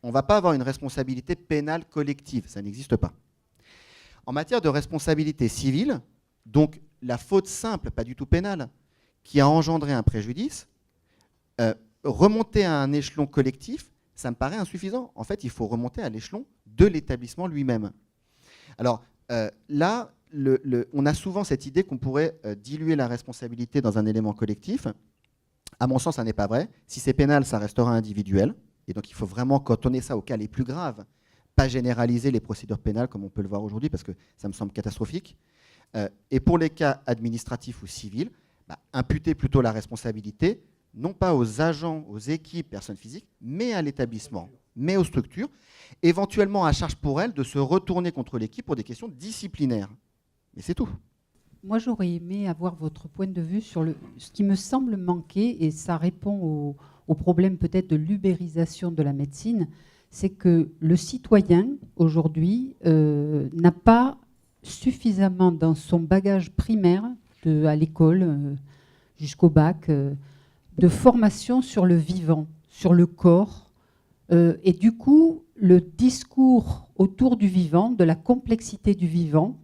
On ne va pas avoir une responsabilité pénale collective, ça n'existe pas. En matière de responsabilité civile, donc la faute simple, pas du tout pénale, qui a engendré un préjudice, remonter à un échelon collectif, ça me paraît insuffisant. En fait, il faut remonter à l'échelon de l'établissement lui-même. Alors là, on a souvent cette idée qu'on pourrait diluer la responsabilité dans un élément collectif. À mon sens, ça n'est pas vrai. Si c'est pénal, ça restera individuel. Et donc, il faut vraiment cantonner ça aux cas les plus graves, pas généraliser les procédures pénales comme on peut le voir aujourd'hui, parce que ça me semble catastrophique. Et pour les cas administratifs ou civils, imputer plutôt la responsabilité, non pas aux agents, aux équipes, personnes physiques, mais à l'établissement, mais aux structures, éventuellement à charge pour elles de se retourner contre l'équipe pour des questions disciplinaires. Mais c'est tout. Moi, j'aurais aimé avoir votre point de vue sur ce qui me semble manquer, et ça répond au problème peut-être de l'ubérisation de la médecine, c'est que le citoyen, aujourd'hui, n'a pas suffisamment dans son bagage primaire, à l'école jusqu'au bac, de formation sur le vivant, sur le corps. Et du coup, le discours autour du vivant, de la complexité du vivant,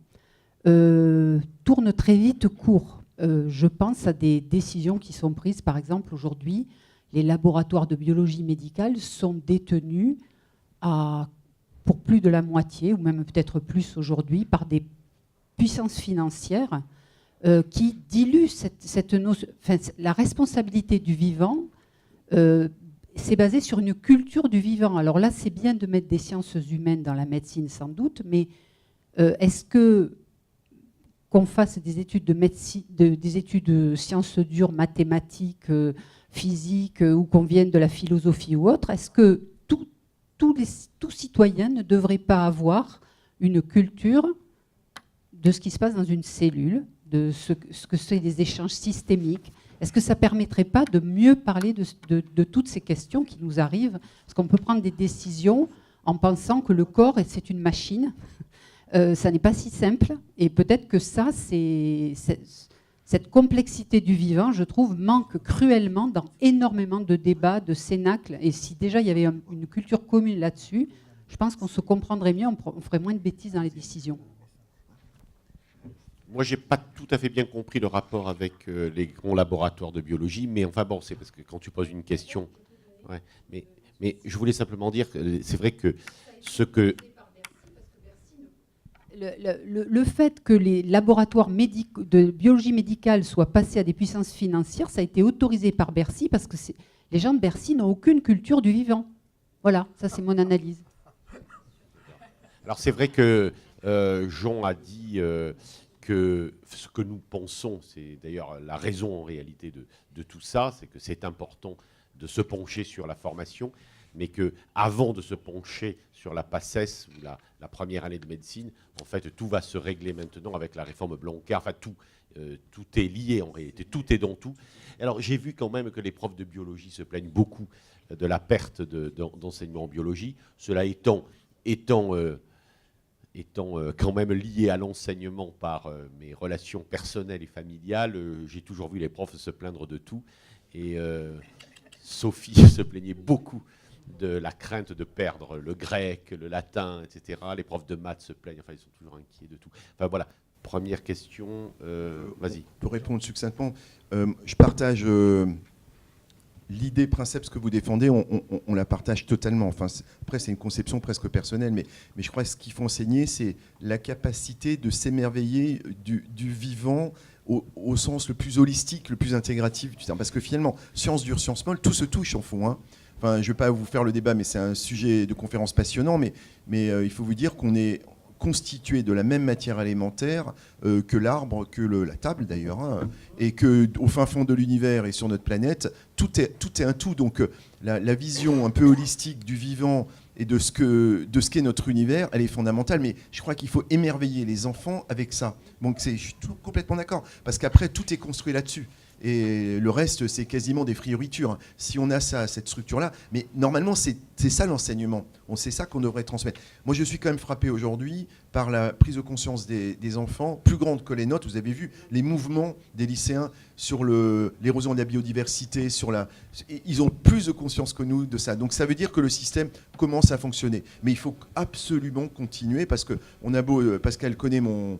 tourne très vite court. Je pense à des décisions qui sont prises, par exemple, aujourd'hui, les laboratoires de biologie médicale sont détenus pour plus de la moitié, ou même peut-être plus aujourd'hui, par des puissances financières qui diluent cette notion. Enfin, la responsabilité du vivant, c'est basé sur une culture du vivant. Alors là, c'est bien de mettre des sciences humaines dans la médecine, sans doute, mais est-ce qu'on fasse des études de médecine, des études de sciences dures, mathématiques, physiques, ou qu'on vienne de la philosophie ou autre, est-ce que tout citoyen ne devrait pas avoir une culture de ce qui se passe dans une cellule, de ce que c'est des échanges systémiques? Est-ce que ça ne permettrait pas de mieux parler de toutes ces questions qui nous arrivent? Parce qu'on peut prendre des décisions en pensant que le corps, c'est une machine. Ça n'est pas si simple. Et peut-être que ça, cette complexité du vivant, je trouve, manque cruellement dans énormément de débats, de cénacles. Et si déjà il y avait une culture commune là-dessus, je pense qu'on se comprendrait mieux, on ferait moins de bêtises dans les décisions. Moi, je n'ai pas tout à fait bien compris le rapport avec les grands laboratoires de biologie, mais enfin bon, c'est parce que quand tu poses une question... Ouais, mais je voulais simplement dire que c'est vrai que ce que... Le fait que les laboratoires de biologie médicale soient passés à des puissances financières, ça a été autorisé par Bercy parce que les gens de Bercy n'ont aucune culture du vivant. Voilà, ça c'est mon analyse. Alors c'est vrai que Jean a dit que ce que nous pensons, c'est d'ailleurs la raison en réalité de tout ça, c'est que c'est important de se pencher sur la formation, mais qu'avant de se pencher sur la PACES ou la première année de médecine, en fait, tout va se régler maintenant avec la réforme Blanquer. Enfin, tout est lié en réalité, tout est dans tout. Alors, j'ai vu quand même que les profs de biologie se plaignent beaucoup de la perte d'enseignement en biologie. Cela étant quand même lié à l'enseignement par mes relations personnelles et familiales, j'ai toujours vu les profs se plaindre de tout. Et Sophie se plaignait beaucoup de la crainte de perdre le grec, le latin, etc. Les profs de maths se plaignent, enfin ils sont toujours inquiets de tout. Enfin voilà, première question, vas-y. Pour répondre succinctement, je partage l'idée, principe que vous défendez, on la partage totalement. Enfin, après c'est une conception presque personnelle, mais je crois que ce qu'il faut enseigner, c'est la capacité de s'émerveiller du vivant au sens le plus holistique, le plus intégratif du terme. Parce que finalement, science dure, science molle, tout se touche en fond. Hein. Enfin, je ne vais pas vous faire le débat, mais c'est un sujet de conférence passionnant, mais il faut vous dire qu'on est constitué de la même matière élémentaire que l'arbre, que la table d'ailleurs, hein, et qu'au fin fond de l'univers et sur notre planète, tout est un tout. Donc la vision un peu holistique du vivant et de ce qu'est notre univers, elle est fondamentale. Mais je crois qu'il faut émerveiller les enfants avec ça. Donc je suis complètement d'accord. Parce qu'après, tout est construit là-dessus. Et le reste, c'est quasiment des frioritures. Si on a ça, cette structure-là. Mais normalement, c'est ça l'enseignement. C'est ça qu'on devrait transmettre. Moi, je suis quand même frappé aujourd'hui par la prise de conscience des enfants, plus grande que les nôtres. Vous avez vu les mouvements des lycéens sur l'érosion de la biodiversité. Ils ont plus de conscience que nous de ça. Donc ça veut dire que le système commence à fonctionner. Mais il faut absolument continuer parce que on a beau, Pascal connaît mon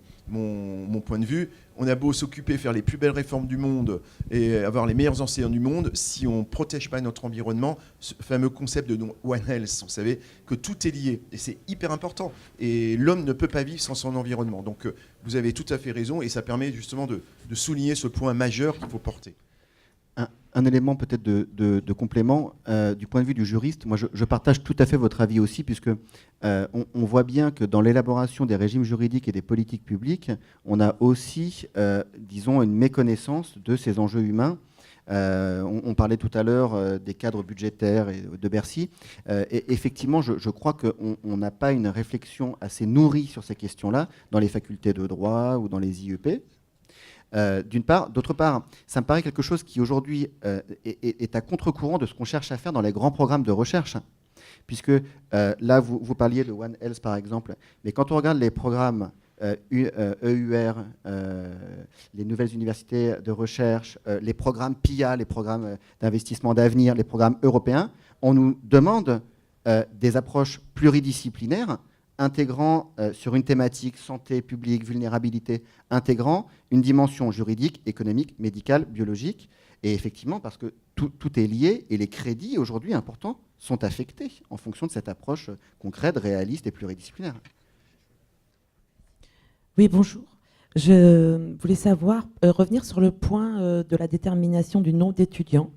point de vue, on a beau s'occuper, faire les plus belles réformes du monde et avoir les meilleurs enseignants du monde, si on ne protège pas notre environnement, ce fameux concept de One Health, vous savez, que tout est lié. Et c'est hyper important. Et l'homme ne peut pas vivre sans son environnement. Donc vous avez tout à fait raison et ça permet justement de souligner ce point majeur qu'il faut porter. Un élément peut-être de complément, du point de vue du juriste, moi je partage tout à fait votre avis aussi, puisque on voit bien que dans l'élaboration des régimes juridiques et des politiques publiques, on a aussi, disons, une méconnaissance de ces enjeux humains. On parlait tout à l'heure des cadres budgétaires et de Bercy. Et effectivement, je crois qu'on n'a pas une réflexion assez nourrie sur ces questions-là dans les facultés de droit ou dans les IEP. D'une part. D'autre part, ça me paraît quelque chose qui aujourd'hui est à contre-courant de ce qu'on cherche à faire dans les grands programmes de recherche. Puisque là, vous parliez de One Health par exemple, mais quand on regarde les programmes EUR, les nouvelles universités de recherche, les programmes PIA, les programmes d'investissement d'avenir, les programmes européens, on nous demande des approches pluridisciplinaires intégrant sur une thématique santé publique, vulnérabilité, intégrant une dimension juridique, économique, médicale, biologique. Et effectivement, parce que tout est lié et les crédits aujourd'hui importants sont affectés en fonction de cette approche concrète, réaliste et pluridisciplinaire. Oui, bonjour. Je voulais revenir sur le point de la détermination du nombre d'étudiants.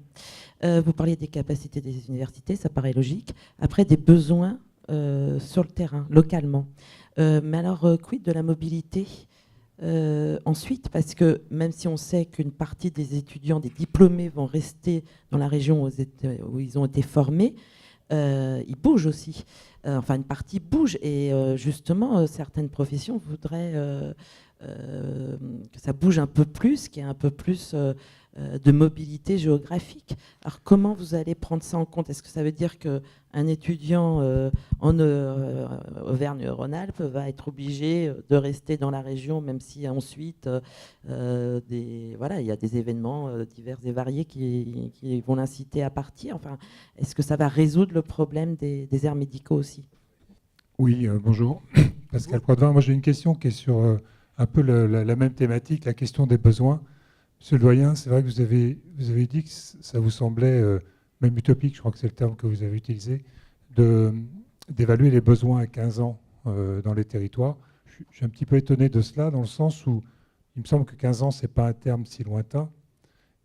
Vous parliez des capacités des universités, ça paraît logique. Après, des besoins sur le terrain, localement. Mais alors, quid de la mobilité ensuite, parce que même si on sait qu'une partie des étudiants, des diplômés vont rester dans la région où ils ont été formés, ils bougent aussi. Enfin, une partie bouge. Et justement, certaines professions voudraient que ça bouge un peu plus, qu'il y ait un peu plus de mobilité géographique. Alors comment vous allez prendre ça en compte? Est-ce que ça veut dire qu'un étudiant en Auvergne-Rhône-Alpes va être obligé de rester dans la région, même si ensuite il y a des événements divers et variés qui vont l'inciter à partir? Enfin, est-ce que ça va résoudre le problème des déserts médicaux aussi? Oui, bonjour. Pascal Poitvin. Moi j'ai une question qui est sur un peu la même thématique, la question des besoins. Monsieur le doyen, c'est vrai que vous avez dit que ça vous semblait, même utopique, je crois que c'est le terme que vous avez utilisé, d'évaluer les besoins à 15 ans dans les territoires. Je suis un petit peu étonné de cela, dans le sens où il me semble que 15 ans, ce n'est pas un terme si lointain,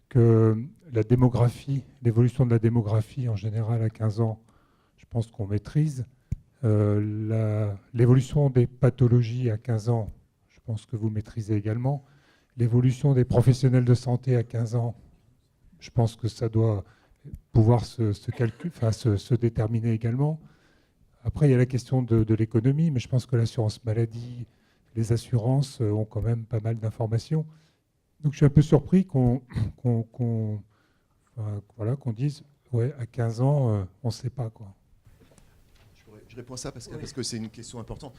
que la démographie, l'évolution de la démographie en général à 15 ans, je pense qu'on maîtrise. L'évolution des pathologies à 15 ans, je pense que vous maîtrisez également. L'évolution des professionnels de santé à 15 ans, je pense que ça doit pouvoir se déterminer également. Après, il y a la question de l'économie, mais je pense que l'assurance maladie, les assurances ont quand même pas mal d'informations. Donc je suis un peu surpris qu'on dise ouais, à 15 ans, on ne sait pas, quoi. Je réponds à ça parce que c'est une question importante.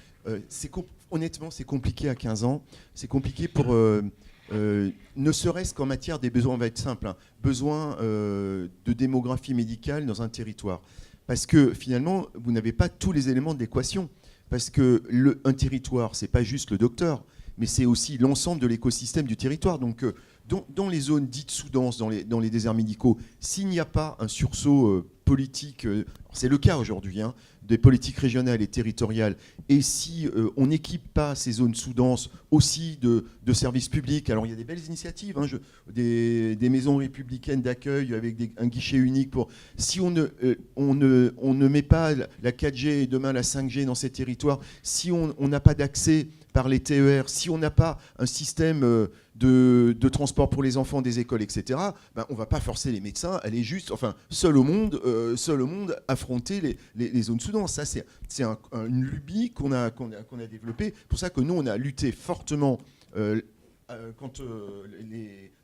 Honnêtement, c'est compliqué à 15 ans. C'est compliqué pour... ne serait-ce qu'en matière des besoins, on va être simple, hein, besoin de démographie médicale dans un territoire. Parce que finalement, vous n'avez pas tous les éléments de l'équation. Parce que un territoire, ce n'est pas juste le docteur, mais c'est aussi l'ensemble de l'écosystème du territoire. Donc, dans les zones dites sous-denses, dans les déserts médicaux, s'il n'y a pas un sursaut politique, c'est le cas aujourd'hui, hein, des politiques régionales et territoriales, et si on n'équipe pas ces zones sous-denses aussi de services publics, alors il y a des belles initiatives, hein, des maisons républicaines d'accueil avec un guichet unique. Si on ne met pas la 4G et demain la 5G dans ces territoires, si on n'a pas d'accès par les TER, si on n'a pas un système de transport pour les enfants des écoles, etc., on ne va pas forcer les médecins à aller juste, seuls au monde, seul au monde affronter les zones sous-denses. Ça, c'est une lubie qu'on a développée. C'est pour ça que nous, on a lutté fortement quand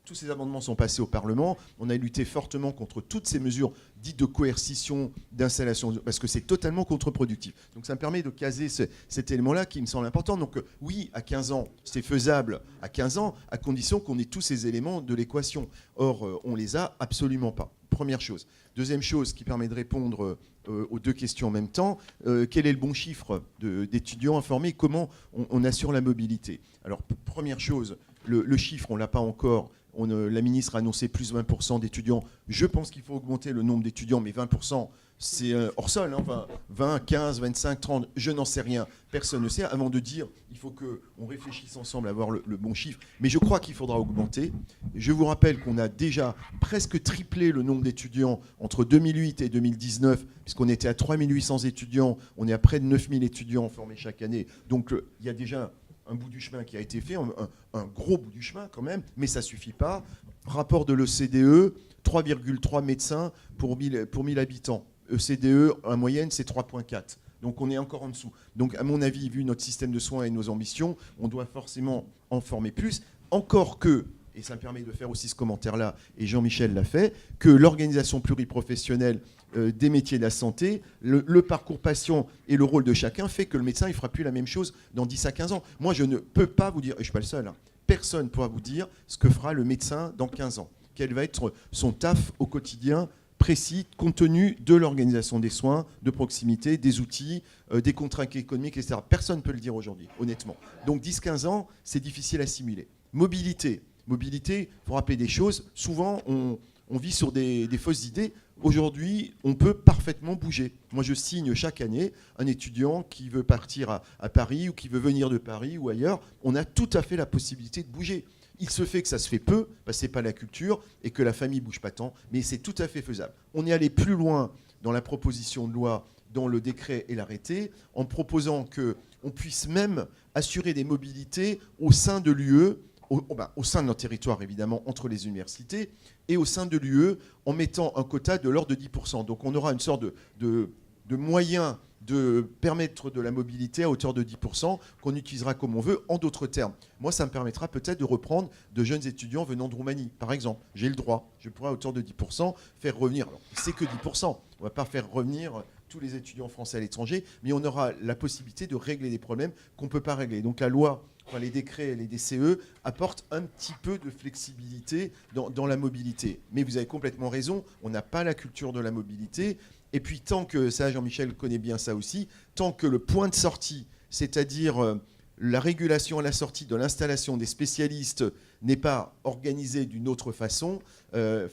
tous ces amendements sont passés au Parlement. On a lutté fortement contre toutes ces mesures dites de coercition d'installation, parce que c'est totalement contre-productif. Donc ça me permet de caser cet élément-là qui me semble important. Donc oui, à 15 ans, c'est faisable à 15 ans, à condition qu'on ait tous ces éléments de l'équation. Or, on les a absolument pas. Première chose. Deuxième chose qui permet de répondre aux deux questions en même temps, quel est le bon chiffre d'étudiants informés, comment on assure la mobilité? Alors, première chose, le chiffre, on ne l'a pas encore. La ministre a annoncé plus de 20% d'étudiants. Je pense qu'il faut augmenter le nombre d'étudiants, mais 20%, c'est hors sol. Hein, 20, 15, 25, 30, je n'en sais rien. Personne ne sait. Avant de dire, il faut qu'on réfléchisse ensemble à avoir le bon chiffre. Mais je crois qu'il faudra augmenter. Je vous rappelle qu'on a déjà presque triplé le nombre d'étudiants entre 2008 et 2019, puisqu'on était à 3800 étudiants. On est à près de 9000 étudiants formés chaque année. Donc, il y a déjà un bout du chemin qui a été fait, un gros bout du chemin quand même, mais ça ne suffit pas. Rapport de l'OCDE, 3,3 médecins pour 1000 habitants. ECDE, en moyenne, c'est 3,4. Donc on est encore en dessous. Donc à mon avis, vu notre système de soins et nos ambitions, on doit forcément en former plus. Encore que, et ça me permet de faire aussi ce commentaire-là, et Jean-Michel l'a fait, que l'organisation pluriprofessionnelle des métiers de la santé, le parcours patient et le rôle de chacun fait que le médecin ne fera plus la même chose dans 10 à 15 ans. Moi, je ne peux pas vous dire, et je ne suis pas le seul, hein, personne ne pourra vous dire ce que fera le médecin dans 15 ans. Quel va être son taf au quotidien précis, compte tenu de l'organisation des soins, de proximité, des outils, des contraintes économiques, etc. Personne ne peut le dire aujourd'hui, honnêtement. Donc 10-15 ans, c'est difficile à simuler. Mobilité, il faut rappeler des choses. Souvent, on vit sur des fausses idées. Aujourd'hui, on peut parfaitement bouger. Moi, je signe chaque année un étudiant qui veut partir à Paris ou qui veut venir de Paris ou ailleurs. On a tout à fait la possibilité de bouger. Il se fait que ça se fait peu, parce que ce n'est pas la culture, et que la famille ne bouge pas tant, mais c'est tout à fait faisable. On est allé plus loin dans la proposition de loi, dans le décret et l'arrêté, en proposant qu'on puisse même assurer des mobilités au sein de l'UE, au sein de notre territoire évidemment, entre les universités, et au sein de l'UE, en mettant un quota de l'ordre de 10%. Donc on aura une sorte de moyen de permettre de la mobilité à hauteur de 10%, qu'on utilisera comme on veut. En d'autres termes, moi, ça me permettra peut-être de reprendre de jeunes étudiants venant de Roumanie, par exemple. J'ai le droit, je pourrais à hauteur de 10% faire revenir. Alors, c'est que 10%, on ne va pas faire revenir tous les étudiants français à l'étranger, mais on aura la possibilité de régler des problèmes qu'on ne peut pas régler. Donc la loi, les décrets et les DCE apportent un petit peu de flexibilité dans la mobilité. Mais vous avez complètement raison, on n'a pas la culture de la mobilité. Et puis tant que, ça Jean-Michel connaît bien ça aussi, tant que le point de sortie, c'est-à-dire la régulation à la sortie de l'installation des spécialistes n'est pas organisée d'une autre façon,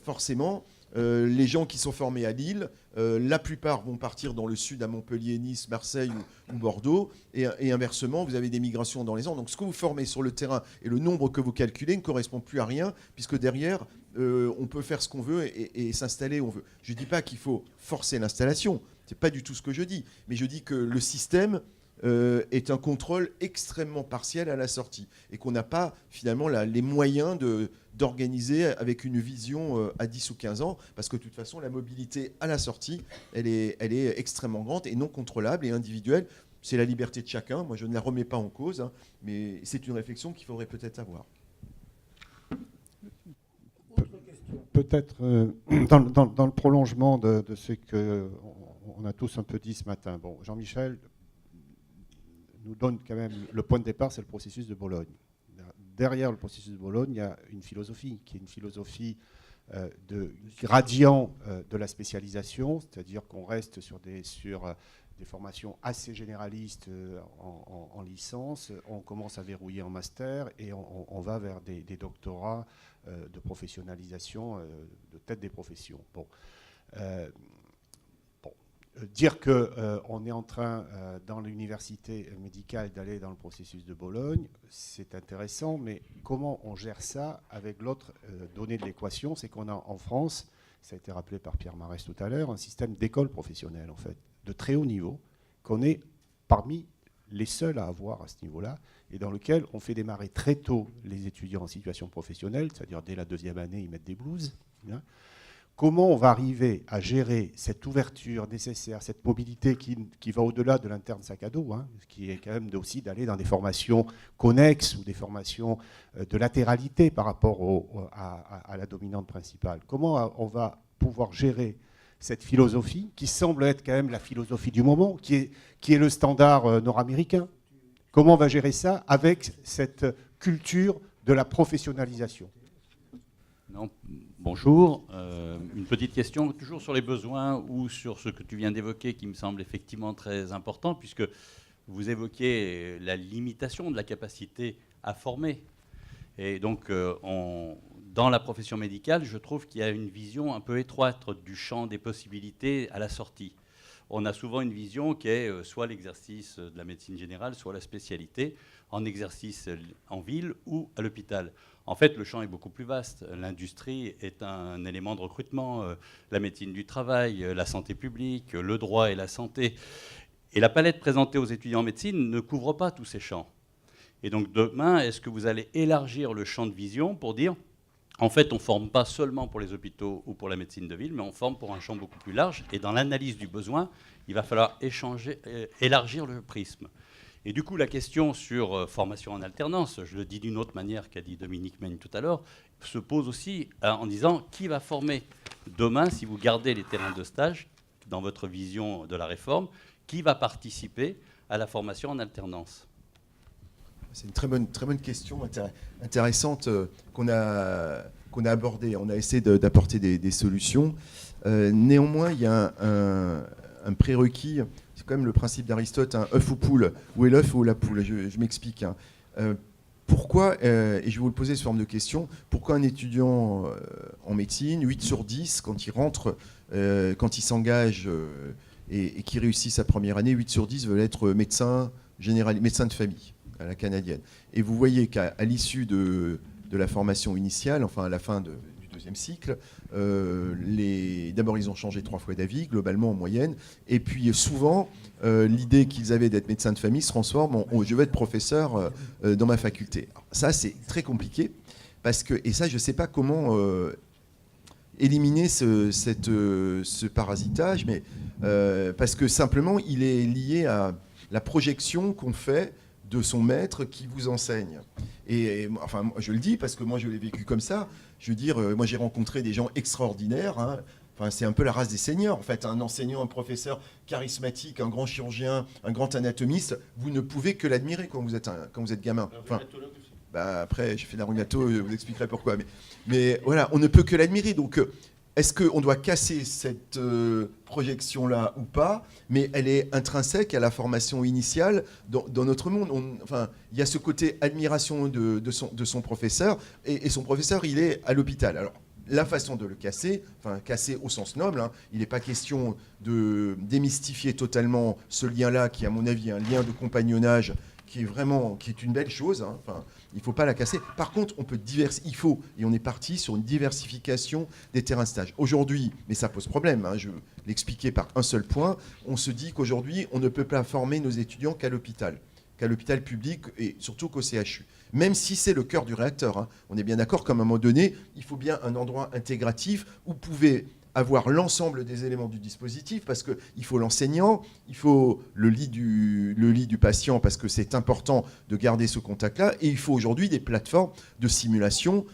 forcément, les gens qui sont formés à Lille, la plupart vont partir dans le sud, à Montpellier, Nice, Marseille ou Bordeaux, et inversement, vous avez des migrations dans les ans. Donc ce que vous formez sur le terrain et le nombre que vous calculez ne correspond plus à rien, puisque derrière, on peut faire ce qu'on veut et s'installer où on veut. Je ne dis pas qu'il faut forcer l'installation, ce n'est pas du tout ce que je dis, mais je dis que le système est un contrôle extrêmement partiel à la sortie et qu'on n'a pas finalement les moyens d'organiser avec une vision à 10 ou 15 ans, parce que de toute façon la mobilité à la sortie elle est extrêmement grande et non contrôlable et individuelle. C'est la liberté de chacun, moi je ne la remets pas en cause, hein, mais c'est une réflexion qu'il faudrait peut-être avoir. Peut-être dans le prolongement de ce qu'on a tous un peu dit ce matin. Bon, Jean-Michel nous donne quand même le point de départ, c'est le processus de Bologne. Derrière le processus de Bologne, il y a une philosophie qui est une philosophie de gradient de la spécialisation, c'est-à-dire qu'on reste sur des formations assez généralistes en licence, on commence à verrouiller en master et on va vers des doctorats de professionnalisation de tête des professions. Bon. Dire qu'on est en train, dans l'université médicale, d'aller dans le processus de Bologne, c'est intéressant, mais comment on gère ça avec l'autre donnée de l'équation? C'est qu'on a en France, ça a été rappelé par Pierre Marès tout à l'heure, un système d'école professionnelle, en fait, de très haut niveau, qu'on est parmi les seuls à avoir à ce niveau-là, et dans lequel on fait démarrer très tôt les étudiants en situation professionnelle, c'est-à-dire dès la 2e année, ils mettent des blouses, hein, comment on va arriver à gérer cette ouverture nécessaire, cette mobilité qui va au-delà de l'interne sac à dos, hein, qui est quand même aussi d'aller dans des formations connexes ou des formations de latéralité par rapport à la dominante principale. Comment on va pouvoir gérer cette philosophie qui semble être quand même la philosophie du moment, qui est le standard nord-américain? Comment on va gérer ça avec cette culture de la professionnalisation? Non, bonjour. Une petite question, toujours sur les besoins ou sur ce que tu viens d'évoquer, qui me semble effectivement très important, puisque vous évoquiez la limitation de la capacité à former. Et donc, dans la profession médicale, je trouve qu'il y a une vision un peu étroite du champ des possibilités à la sortie. On a souvent une vision qui est soit l'exercice de la médecine générale, soit la spécialité, en exercice en ville ou à l'hôpital. En fait, le champ est beaucoup plus vaste. L'industrie est un élément de recrutement, la médecine du travail, la santé publique, le droit et la santé. Et la palette présentée aux étudiants en médecine ne couvre pas tous ces champs. Et donc demain, est-ce que vous allez élargir le champ de vision pour dire, en fait, on ne forme pas seulement pour les hôpitaux ou pour la médecine de ville, mais on forme pour un champ beaucoup plus large. Et dans l'analyse du besoin, il va falloir élargir le prisme. Et du coup, la question sur formation en alternance, je le dis d'une autre manière qu'a dit Dominique Meigne tout à l'heure, se pose aussi en disant qui va former demain, si vous gardez les terrains de stage dans votre vision de la réforme, qui va participer à la formation en alternance? C'est une très bonne question intéressante qu'on a abordée. On a essayé d'apporter des solutions. Néanmoins, il y a un prérequis. C'est quand même le principe d'Aristote, un œuf ou poule. Où est l'œuf ou la poule? Je m'explique. Pourquoi, et je vais vous le poser sous forme de question, pourquoi un étudiant en médecine, 8 sur 10, quand il rentre, quand il s'engage et qu'il réussit sa première année, 8 sur 10 veulent être médecin de famille à la canadienne. Et vous voyez qu'à l'issue de la formation initiale, enfin à la fin du deuxième cycle, d'abord ils ont changé 3 fois d'avis, globalement en moyenne, et puis souvent l'idée qu'ils avaient d'être médecin de famille se transforme en je veux être professeur dans ma faculté. Alors, ça c'est très compliqué, et ça je ne sais pas comment éliminer ce parasitage, mais parce que simplement il est lié à la projection qu'on fait de son maître qui vous enseigne. Et enfin, je le dis parce que moi, je l'ai vécu comme ça. Je veux dire, moi, j'ai rencontré des gens extraordinaires. Hein. Enfin, c'est un peu la race des seigneurs. En fait, un enseignant, un professeur charismatique, un grand chirurgien, un grand anatomiste, vous ne pouvez que l'admirer quand vous êtes gamin. Enfin, après, j'ai fait de la rhumato, je vous expliquerai pourquoi. Mais voilà, on ne peut que l'admirer. Donc, est-ce qu'on doit casser cette projection-là ou pas? Mais elle est intrinsèque à la formation initiale dans notre monde. Il y a ce côté admiration de son professeur, et son professeur, il est à l'hôpital. Alors, la façon de le casser, casser au sens noble, hein, il n'est pas question de démystifier totalement ce lien-là, qui, à mon avis, est un lien de compagnonnage qui est une belle chose. Hein. Il ne faut pas la casser. Par contre, et on est parti sur une diversification des terrains de stage. Aujourd'hui, mais ça pose problème, hein, je l'expliquais par un seul point, on se dit qu'aujourd'hui, on ne peut pas former nos étudiants qu'à l'hôpital public et surtout qu'au CHU. Même si c'est le cœur du réacteur. Hein. On est bien d'accord qu'à un moment donné, il faut bien un endroit intégratif où vous pouvez avoir l'ensemble des éléments du dispositif, parce qu'il faut l'enseignant, il faut le lit du patient, parce que c'est important de garder ce contact-là, et il faut aujourd'hui des plateformes de simulation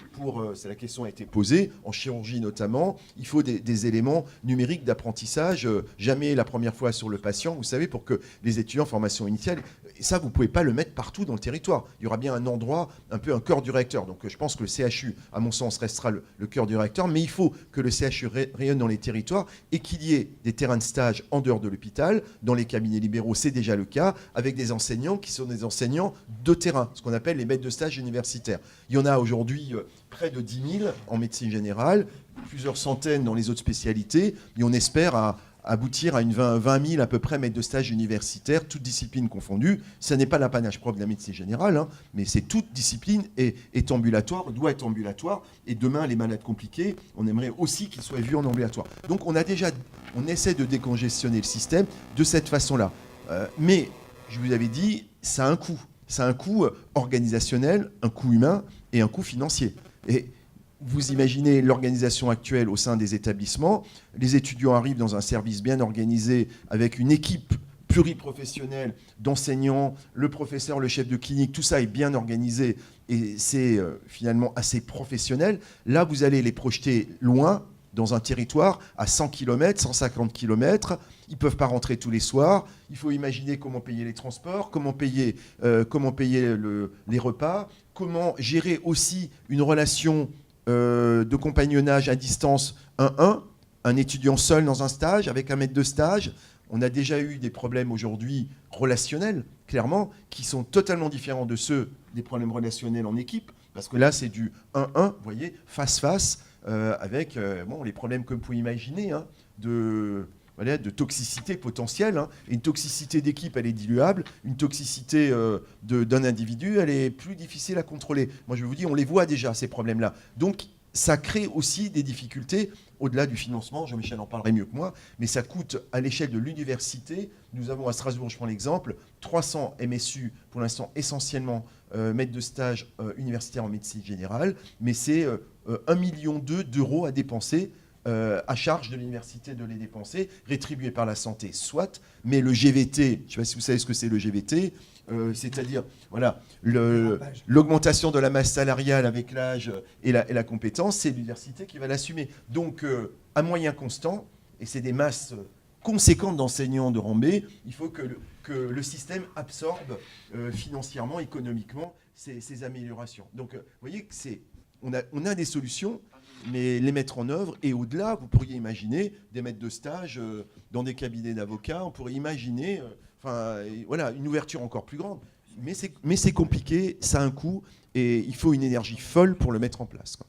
c'est la question a été posée, en chirurgie notamment, il faut des éléments numériques d'apprentissage, jamais la première fois sur le patient, vous savez, pour que les étudiants en formation initiale, et ça vous ne pouvez pas le mettre partout dans le territoire, il y aura bien un endroit, un peu un cœur du réacteur, donc je pense que le CHU, à mon sens, restera le cœur du réacteur, mais il faut que le CHU rayonne dans les territoires et qu'il y ait des terrains de stage en dehors de l'hôpital, dans les cabinets libéraux, c'est déjà le cas, avec des enseignants qui sont des enseignants de terrain, ce qu'on appelle les maîtres de stage universitaires. Il y en a aujourd'hui près de 10 000 en médecine générale, plusieurs centaines dans les autres spécialités, et on espère aboutir à une 20 000 à peu près maîtres de stage universitaires, toutes disciplines confondues. Ce n'est pas l'apanage propre de la médecine générale, hein, mais c'est toute discipline est ambulatoire, doit être ambulatoire, et demain, les malades compliqués, on aimerait aussi qu'ils soient vus en ambulatoire. Donc on essaie de décongestionner le système de cette façon-là. Mais, je vous avais dit, ça a un coût. Ça a un coût organisationnel, un coût humain et un coût financier. Et vous imaginez l'organisation actuelle au sein des établissements. Les étudiants arrivent dans un service bien organisé avec une équipe pluriprofessionnelle d'enseignants, le professeur, le chef de clinique, tout ça est bien organisé et c'est finalement assez professionnel. Là, vous allez les projeter loin, dans un territoire à 100 km, 150 km. Ils ne peuvent pas rentrer tous les soirs. Il faut imaginer comment payer les transports, comment payer les repas, comment gérer aussi une relation de compagnonnage à distance 1-1, un étudiant seul dans un stage avec un maître de stage. On a déjà eu des problèmes aujourd'hui relationnels, clairement, qui sont totalement différents de ceux des problèmes relationnels en équipe, parce que là, c'est du 1-1, vous voyez, face-face, avec les problèmes que vous pouvez imaginer, hein, de toxicité potentielle. Hein. Une toxicité d'équipe, elle est diluable. Une toxicité d'un individu, elle est plus difficile à contrôler. Moi, je vous dis, on les voit déjà, ces problèmes-là. Donc, ça crée aussi des difficultés au-delà du financement. Jean-Michel en parlerait mieux que moi. Mais ça coûte à l'échelle de l'université. Nous avons à Strasbourg, je prends l'exemple, 300 MSU, pour l'instant essentiellement maîtres de stage universitaires en médecine générale. Mais c'est 1,2 million d'euros à dépenser, à charge de l'université de les dépenser, rétribués par la santé, soit. Mais le GVT, je ne sais pas si vous savez ce que c'est le GVT, c'est-à-dire voilà, l'augmentation de la masse salariale avec l'âge et la compétence, c'est l'université qui va l'assumer. Donc, à moyen constant, et c'est des masses conséquentes d'enseignants de rang B, il faut que le système absorbe financièrement, économiquement, ces améliorations. Donc, vous voyez que on a des solutions, mais les mettre en œuvre, et au-delà, vous pourriez imaginer des maîtres de stage dans des cabinets d'avocats, on pourrait imaginer une ouverture encore plus grande. Mais c'est compliqué, ça a un coût, et il faut une énergie folle pour le mettre en place, quoi.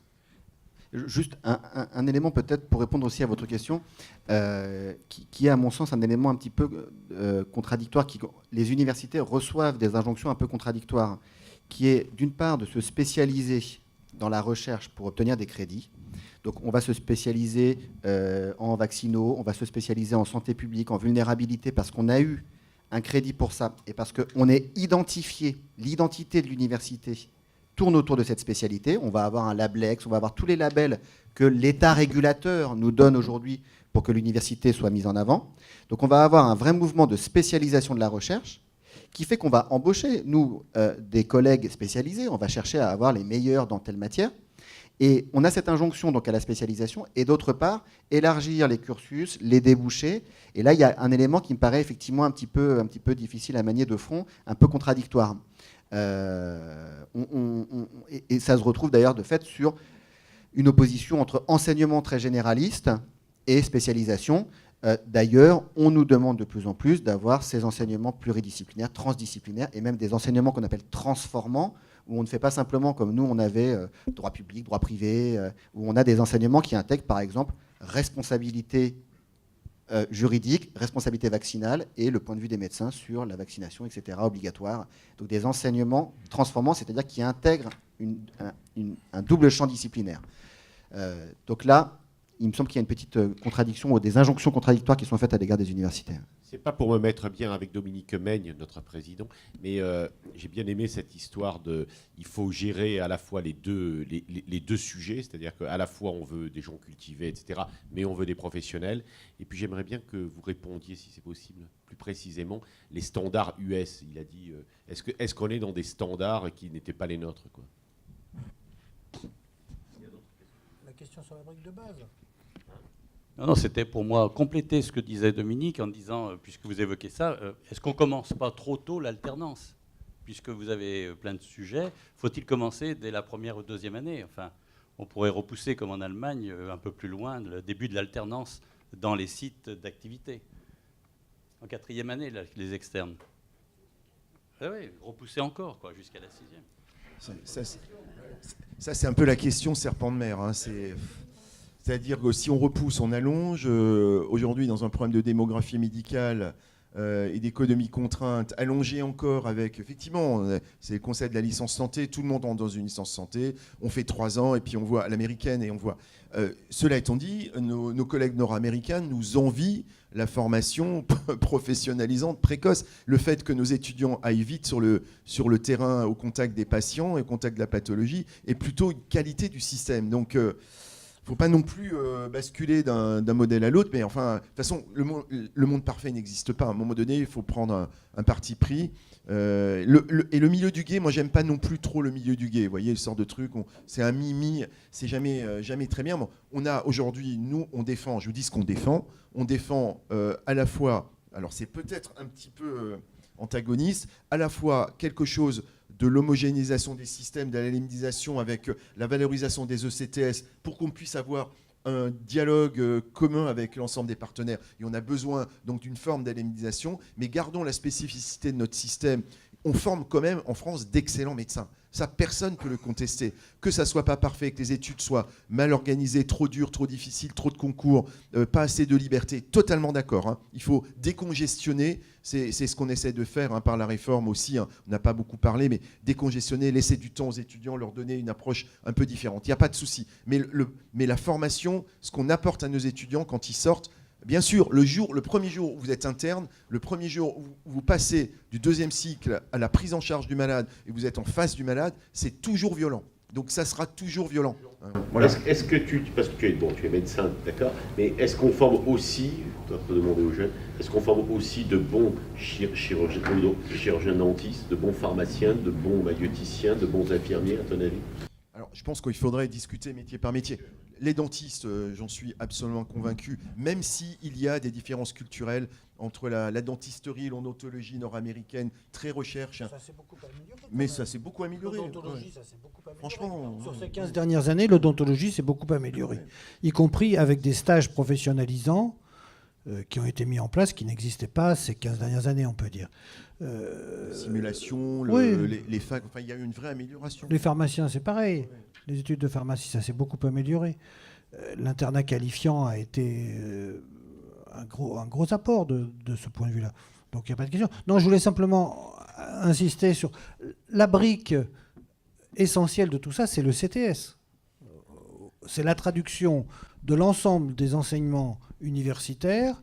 Juste un élément peut-être pour répondre aussi à votre question, qui est à mon sens un élément un petit peu contradictoire. Les universités reçoivent des injonctions un peu contradictoires, qui est d'une part de se spécialiser dans la recherche pour obtenir des crédits. Donc on va se spécialiser en vaccinaux, on va se spécialiser en santé publique, en vulnérabilité, parce qu'on a eu un crédit pour ça, et parce qu'on est identifié, l'identité de l'université tourne autour de cette spécialité. On va avoir un Lablex, on va avoir tous les labels que l'État régulateur nous donne aujourd'hui pour que l'université soit mise en avant. Donc on va avoir un vrai mouvement de spécialisation de la recherche qui fait qu'on va embaucher, nous, des collègues spécialisés, on va chercher à avoir les meilleurs dans telle matière. Et on a cette injonction donc à la spécialisation, et d'autre part, élargir les cursus, les débouchés. Et là, il y a un élément qui me paraît effectivement un petit peu difficile à manier de front, un peu contradictoire. Et ça se retrouve d'ailleurs de fait sur une opposition entre enseignement très généraliste et spécialisation. D'ailleurs, on nous demande de plus en plus d'avoir ces enseignements pluridisciplinaires, transdisciplinaires, et même des enseignements qu'on appelle transformants, où on ne fait pas simplement comme nous, on avait droit public, droit privé, où on a des enseignements qui intègrent par exemple responsabilité juridique, responsabilité vaccinale et le point de vue des médecins sur la vaccination, etc., obligatoire. Donc des enseignements transformants, c'est-à-dire qui intègrent un double champ disciplinaire. Donc là, il me semble qu'il y a une petite contradiction ou des injonctions contradictoires qui sont faites à l'égard des universitaires. C'est pas pour me mettre bien avec Dominique Meigne, notre président, mais j'ai bien aimé cette histoire de il faut gérer à la fois les deux sujets, c'est-à-dire qu'à la fois on veut des gens cultivés, etc., mais on veut des professionnels. Et puis j'aimerais bien que vous répondiez, si c'est possible, plus précisément, les standards US. Il a dit, est-ce qu'on est dans des standards qui n'étaient pas les nôtres, quoi? La question sur la brique de base. Non, c'était pour moi compléter ce que disait Dominique en disant, puisque vous évoquez ça, est-ce qu'on ne commence pas trop tôt l'alternance? Puisque vous avez plein de sujets, faut-il commencer dès la première ou deuxième année? Enfin, on pourrait repousser, comme en Allemagne, un peu plus loin, le début de l'alternance dans les sites d'activité. En quatrième année, là, les externes. Ah oui, repousser encore, quoi, jusqu'à la sixième. Ça, c'est un peu la question serpent de mer, hein. C'est-à-dire que si on repousse, on allonge. Aujourd'hui, dans un problème de démographie médicale, et d'économie contrainte, allongée encore avec, effectivement, c'est le concept de la licence santé, tout le monde rentre dans une licence santé, on fait 3 ans et puis on voit à l'américaine et on voit. Cela étant dit, nos collègues nord-américains nous envient la formation professionnalisante précoce. Le fait que nos étudiants aillent vite sur le terrain au contact des patients et au contact de la pathologie est plutôt une qualité du système. Donc, il ne faut pas non plus basculer d'un modèle à l'autre. Mais enfin, de toute façon, le monde parfait n'existe pas. À un moment donné, il faut prendre un parti pris. Et le milieu du guet, moi, j'aime pas non plus trop le milieu du guet. Vous voyez, le sort de truc, c'est un mi-mi, c'est jamais très bien. Bon, on a aujourd'hui, nous, on défend, je vous dis ce qu'on défend. On défend à la fois, alors c'est peut-être un petit peu antagoniste, à la fois quelque chose de l'homogénéisation des systèmes, de la léminisation avec la valorisation des ECTS pour qu'on puisse avoir un dialogue commun avec l'ensemble des partenaires. Et on a besoin donc d'une forme d'aléminisation, mais gardons la spécificité de notre système. On forme quand même en France d'excellents médecins. Ça, personne ne peut le contester. Que ça ne soit pas parfait, que les études soient mal organisées, trop dures, trop difficiles, trop de concours, pas assez de liberté, totalement d'accord. Hein. Il faut décongestionner, c'est ce qu'on essaie de faire par la réforme aussi. Hein. On n'a pas beaucoup parlé, mais décongestionner, laisser du temps aux étudiants, leur donner une approche un peu différente. Il n'y a pas de souci. Mais la formation, ce qu'on apporte à nos étudiants quand ils sortent, bien sûr, le premier jour où vous êtes interne, le premier jour où vous passez du 2e cycle à la prise en charge du malade et vous êtes en face du malade, c'est toujours violent. Donc ça sera toujours violent. Voilà. Est-ce que parce que tu es médecin, d'accord, mais est-ce qu'on forme aussi, on peut demander aux jeunes, est-ce qu'on forme aussi de bons chirurgiens dentistes, de bons pharmaciens, de bons maïeuticiens, de bons infirmiers, à ton avis? Alors, je pense qu'il faudrait discuter métier par métier. Les dentistes, j'en suis absolument convaincu, même s'il y a des différences culturelles entre la dentisterie et l'odontologie nord-américaine, très recherche. Ça s'est beaucoup amélioré. Mais ça s'est beaucoup amélioré. L'odontologie, ça s'est beaucoup amélioré. Franchement, sur ces 15 dernières années, l'odontologie s'est beaucoup améliorée, y compris avec des stages professionnalisants qui ont été mis en place, qui n'existaient pas ces 15 dernières années, on peut dire. Simulation, oui. les facs, enfin, il y a eu une vraie amélioration. Les pharmaciens, c'est pareil. Ouais. Les études de pharmacie, ça s'est beaucoup amélioré. L'internat qualifiant a été un gros apport de ce point de vue-là. Donc il n'y a pas de question. Non, je voulais simplement insister sur la brique essentielle de tout ça, c'est le CTS. C'est la traduction de l'ensemble des enseignements universitaires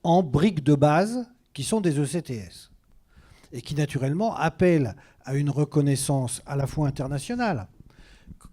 en briques de base qui sont des ECTS et qui naturellement appellent à une reconnaissance à la fois internationale.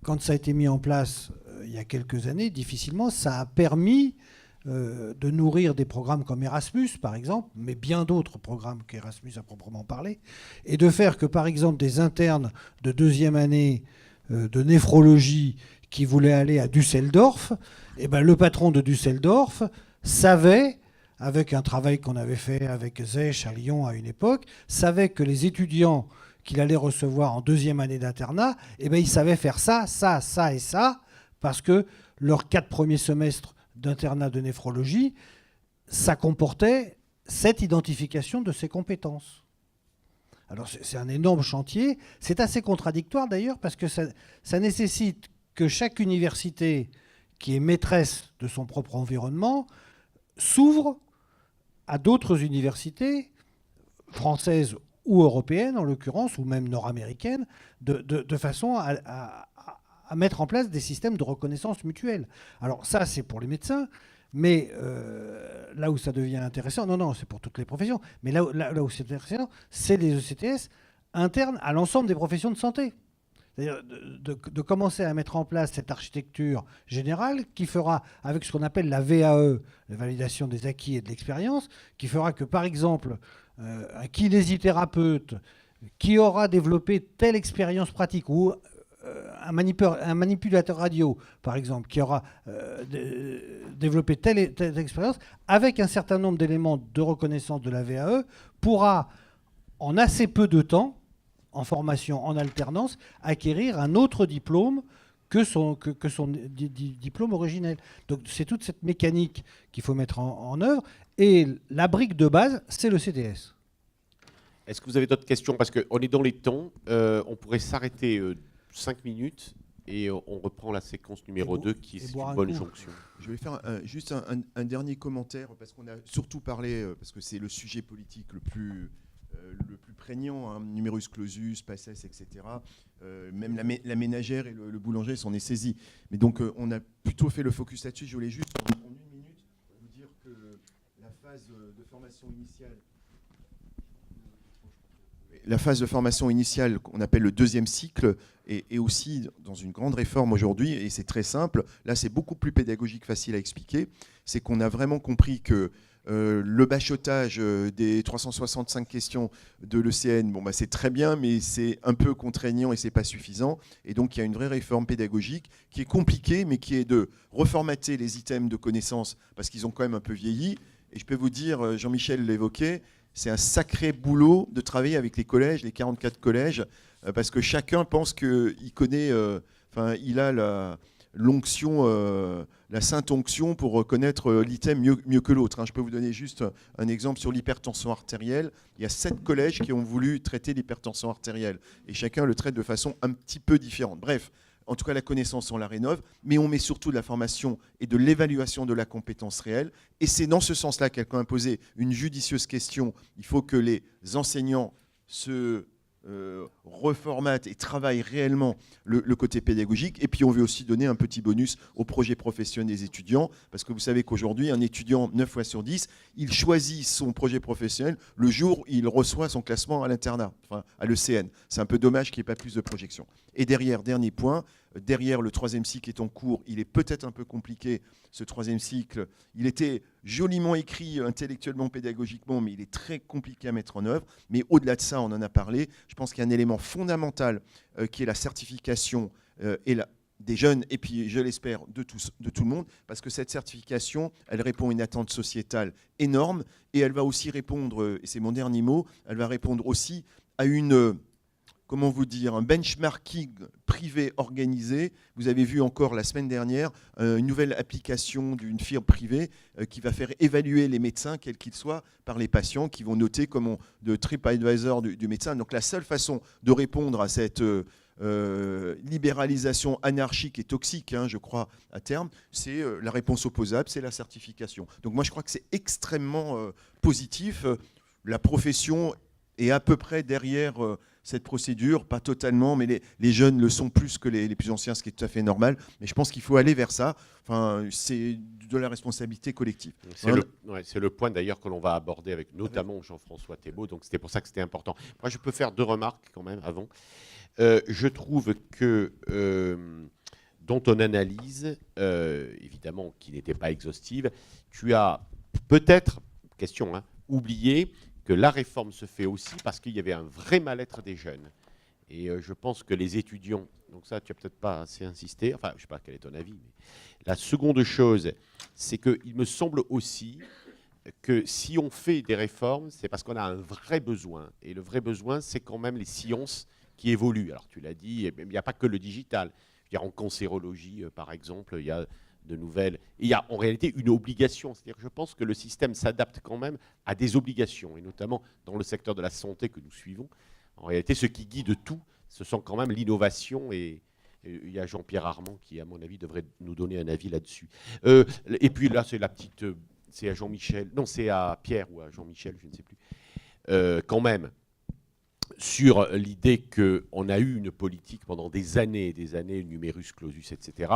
Quand ça a été mis en place il y a quelques années, difficilement, ça a permis de nourrir des programmes comme Erasmus, par exemple, mais bien d'autres programmes qu'Erasmus à proprement parler, et de faire que, par exemple, des internes de 2e année de néphrologie qui voulaient aller à Düsseldorf, eh ben, le patron de Düsseldorf savait, avec un travail qu'on avait fait avec Zech à Lyon à une époque, savait que les étudiants qu'il allait recevoir en 2e année d'internat, eh ben, ils savaient faire ça, ça, ça et ça, parce que leurs 4 premiers semestres d'internat de néphrologie, ça comportait cette identification de ces compétences. Alors c'est un énorme chantier, c'est assez contradictoire d'ailleurs, parce que ça nécessite que chaque université qui est maîtresse de son propre environnement s'ouvre à d'autres universités françaises ou européennes, en l'occurrence, ou même nord-américaines, de façon à mettre en place des systèmes de reconnaissance mutuelle. Alors ça, c'est pour les médecins, mais là où ça devient intéressant, non, c'est pour toutes les professions, mais là où c'est intéressant, c'est les ECTS internes à l'ensemble des professions de santé. C'est-à-dire de commencer à mettre en place cette architecture générale qui fera, avec ce qu'on appelle la VAE, la validation des acquis et de l'expérience, qui fera que, par exemple, un kinésithérapeute qui aura développé telle expérience pratique ou un manipulateur radio, par exemple, qui aura développé telle expérience, avec un certain nombre d'éléments de reconnaissance de la VAE, pourra, en assez peu de temps, en formation, en alternance, acquérir un autre diplôme que son diplôme originel. Donc c'est toute cette mécanique qu'il faut mettre en œuvre. Et la brique de base, c'est le CTS. Est-ce que vous avez d'autres questions? Parce qu'on est dans les temps. On pourrait s'arrêter 5 minutes et on reprend la séquence numéro 2 qui est une bonne jonction. Je vais faire juste un dernier commentaire, parce qu'on a surtout parlé, parce que c'est le sujet politique le plus prégnant, hein, numerus clausus, passes, etc. Même la ménagère et le boulanger s'en est saisi. Mais donc on a plutôt fait le focus là-dessus. Je voulais juste, en une minute, vous dire que la phase de formation initiale, qu'on appelle le deuxième cycle, est aussi dans une grande réforme aujourd'hui, et c'est très simple. Là, c'est beaucoup plus pédagogique, facile à expliquer. C'est qu'on a vraiment compris que le bachotage des 365 questions de l'ECN, bon, bah, c'est très bien, mais c'est un peu contraignant et c'est pas suffisant. Et donc, il y a une vraie réforme pédagogique qui est compliquée, mais qui est de reformater les items de connaissances, parce qu'ils ont quand même un peu vieilli. Et je peux vous dire, Jean-Michel l'évoquait, c'est un sacré boulot de travailler avec les collèges, les 44 collèges, parce que chacun pense qu'il connaît, il a l'onction, la sainte onction pour reconnaître l'item mieux que l'autre. Je peux vous donner juste un exemple sur l'hypertension artérielle. Il y a 7 collèges qui ont voulu traiter l'hypertension artérielle, et chacun le traite de façon un petit peu différente. Bref, en tout cas, la connaissance, on la rénove, mais on met surtout de la formation et de l'évaluation de la compétence réelle. Et c'est dans ce sens-là qu'elle a posé une judicieuse question. Il faut que les enseignants se reformatent et travaillent réellement le côté pédagogique. Et puis, on veut aussi donner un petit bonus au projet professionnel des étudiants, parce que vous savez qu'aujourd'hui, un étudiant, 9 fois sur 10, il choisit son projet professionnel le jour où il reçoit son classement à l'internat, à l'ECN. C'est un peu dommage qu'il n'y ait pas plus de projection. Et derrière, dernier point, derrière le troisième cycle est en cours, il est peut-être un peu compliqué, ce troisième cycle. Il était joliment écrit intellectuellement, pédagogiquement, mais il est très compliqué à mettre en œuvre. Mais au-delà de ça, on en a parlé, je pense qu'il y a un élément fondamental qui est la certification des jeunes, et puis je l'espère de tout le monde, parce que cette certification, elle répond à une attente sociétale énorme, et elle va aussi répondre, et c'est mon dernier mot, elle va répondre aussi à comment vous dire, un benchmarking privé organisé. Vous avez vu encore la semaine dernière une nouvelle application d'une firme privée qui va faire évaluer les médecins, quels qu'ils soient, par les patients, qui vont noter comme de TripAdvisor du médecin. Donc la seule façon de répondre à cette libéralisation anarchique et toxique, je crois, à terme, c'est la réponse opposable, c'est la certification. Donc moi, je crois que c'est extrêmement positif. La profession est à peu près derrière cette procédure, pas totalement, mais les jeunes le sont plus que les plus anciens, ce qui est tout à fait normal. Mais je pense qu'il faut aller vers ça. C'est de la responsabilité collective. C'est le point d'ailleurs que l'on va aborder avec notamment Jean-François Thébault. Donc c'était pour ça que c'était important. Moi, je peux faire 2 remarques quand même avant. Je trouve que dans ton analyse, évidemment, qui n'était pas exhaustive, tu as peut-être, question, oublié que la réforme se fait aussi parce qu'il y avait un vrai mal-être des jeunes. Et je pense que les étudiants, donc ça, tu n'as peut-être pas assez insisté, enfin, je ne sais pas quel est ton avis, mais la seconde chose, c'est qu'il me semble aussi que si on fait des réformes, c'est parce qu'on a un vrai besoin. Et le vrai besoin, c'est quand même les sciences qui évoluent. Alors, tu l'as dit, il n'y a pas que le digital. Je veux dire, en cancérologie, par exemple, il y a de nouvelles. Il y a en réalité une obligation. C'est-à-dire que je pense que le système s'adapte quand même à des obligations, et notamment dans le secteur de la santé que nous suivons. En réalité, ce qui guide tout, ce sont quand même l'innovation, et il y a Jean-Pierre Armand qui, à mon avis, devrait nous donner un avis là-dessus. Et puis là, c'est la petite... c'est à Jean-Michel. Non, c'est à Pierre ou à Jean-Michel, je ne sais plus. Quand même, sur l'idée qu'on a eu une politique pendant des années, numerus clausus, etc.,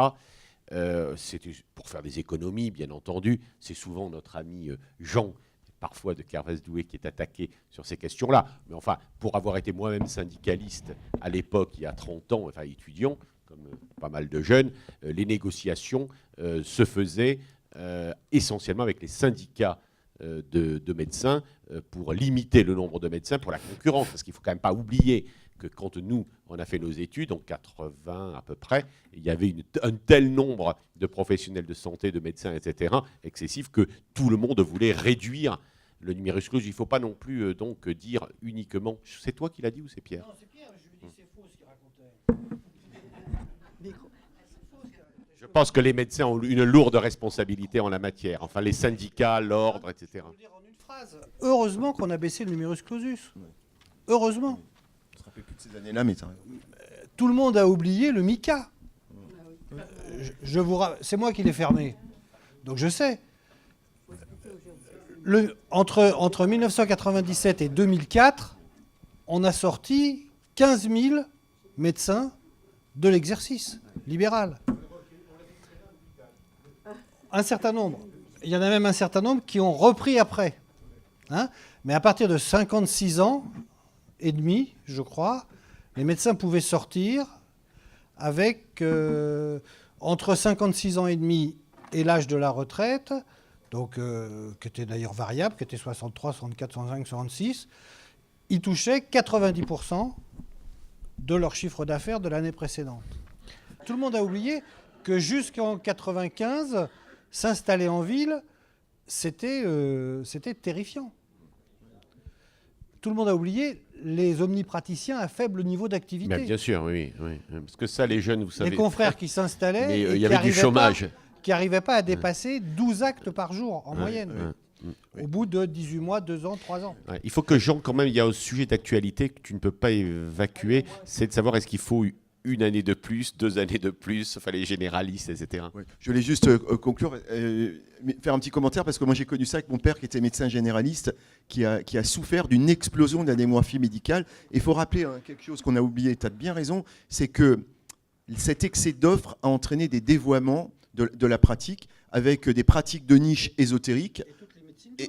c'était pour faire des économies, bien entendu. C'est souvent notre ami Jean, parfois de Kervès-Doué, qui est attaqué sur ces questions-là. Mais enfin, pour avoir été moi-même syndicaliste à l'époque, il y a 30 ans, enfin étudiant, comme pas mal de jeunes, les négociations se faisaient essentiellement avec les syndicats de médecins pour limiter le nombre de médecins pour la concurrence. Parce qu'il ne faut quand même pas oublier que quand nous, on a fait nos études, en 80 à peu près, il y avait un tel nombre de professionnels de santé, de médecins, etc., excessif, que tout le monde voulait réduire le numerus clausus. Il ne faut pas non plus donc dire uniquement... C'est toi qui l'as dit ou c'est Pierre? Non, c'est Pierre. Je lui dis c'est faux ce qu'il racontait. Je pense que les médecins ont une lourde responsabilité en la matière. Enfin, les syndicats, l'ordre, etc. Je veux dire en une phrase. Heureusement qu'on a baissé le numerus clausus. Heureusement. On se rappelle plus de ces années-là, mais tout le monde a oublié le MICA. C'est moi qui l'ai fermé. Donc je sais. Entre 1997 et 2004, on a sorti 15 000 médecins de l'exercice libéral. Un certain nombre. Il y en a même un certain nombre qui ont repris après. Hein, mais à partir de 56 ans et demi, je crois, les médecins pouvaient sortir avec entre 56 ans et demi et l'âge de la retraite, donc qui était d'ailleurs variable, qui était 63, 64, 65, 66, ils touchaient 90% de leur chiffre d'affaires de l'année précédente. Tout le monde a oublié que jusqu'en 95, s'installer en ville, c'était terrifiant. Tout le monde a oublié les omnipraticiens à faible niveau d'activité. Bien sûr, oui, oui. Parce que ça, les jeunes, vous savez... Les confrères qui s'installaient il et y avait du chômage. qui n'arrivaient pas à dépasser 12 actes par jour, en moyenne. Au bout de 18 mois, 2 ans, 3 ans. Il faut que Jean, quand même, il y a un sujet d'actualité que tu ne peux pas évacuer, c'est de savoir est-ce qu'il faut 1 année de plus, 2 années de plus, enfin les généralistes, etc. Ouais. Je voulais juste conclure, faire un petit commentaire, parce que moi j'ai connu ça avec mon père qui était médecin généraliste, qui a souffert d'une explosion de la démographie médicale. Et il faut rappeler quelque chose qu'on a oublié, tu as bien raison, c'est que cet excès d'offres a entraîné des dévoiements de la pratique, avec des pratiques de niche ésotériques.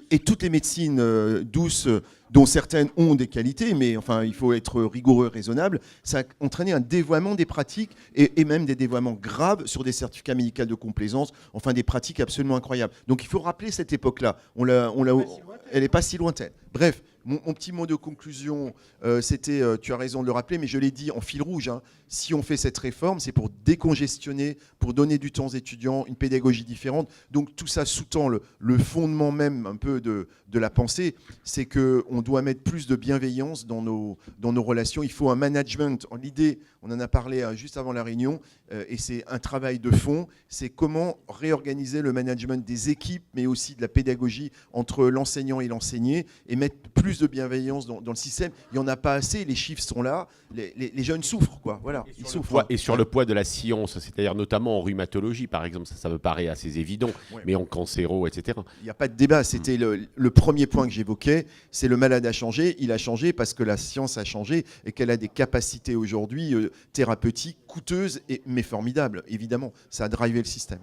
Et toutes les médecines douces, dont certaines ont des qualités, mais enfin, il faut être rigoureux, raisonnable, ça a entraîné un dévoiement des pratiques et même des dévoiements graves sur des certificats médicaux de complaisance, enfin des pratiques absolument incroyables. Donc il faut rappeler cette époque-là. Elle n'est pas si lointaine. Bref, mon petit mot de conclusion, c'était, tu as raison de le rappeler, mais je l'ai dit en fil rouge, hein, si on fait cette réforme, c'est pour décongestionner, pour donner du temps aux étudiants, une pédagogie différente. Donc tout ça sous-tend le fondement même un peu de la pensée, c'est qu'on doit mettre plus de bienveillance dans nos relations. Il faut un management. L'idée, on en a parlé juste avant la réunion, et c'est un travail de fond, c'est comment réorganiser le management des équipes, mais aussi de la pédagogie entre l'enseignant et l'enseigné, et mettre plus de bienveillance dans le système. Il n'y en a pas assez, les chiffres sont là, les jeunes souffrent, quoi. Voilà, ils souffrent. Et sur le poids de la science, c'est-à-dire notamment en rhumatologie, par exemple, ça me paraît assez évident, mais en cancéro, etc. Il n'y a pas de débat, c'était le premier point que j'évoquais, c'est le malade a changé, il a changé parce que la science a changé et qu'elle a des capacités aujourd'hui thérapeutiques, coûteuses, mais formidables, évidemment. Ça a drivé le système.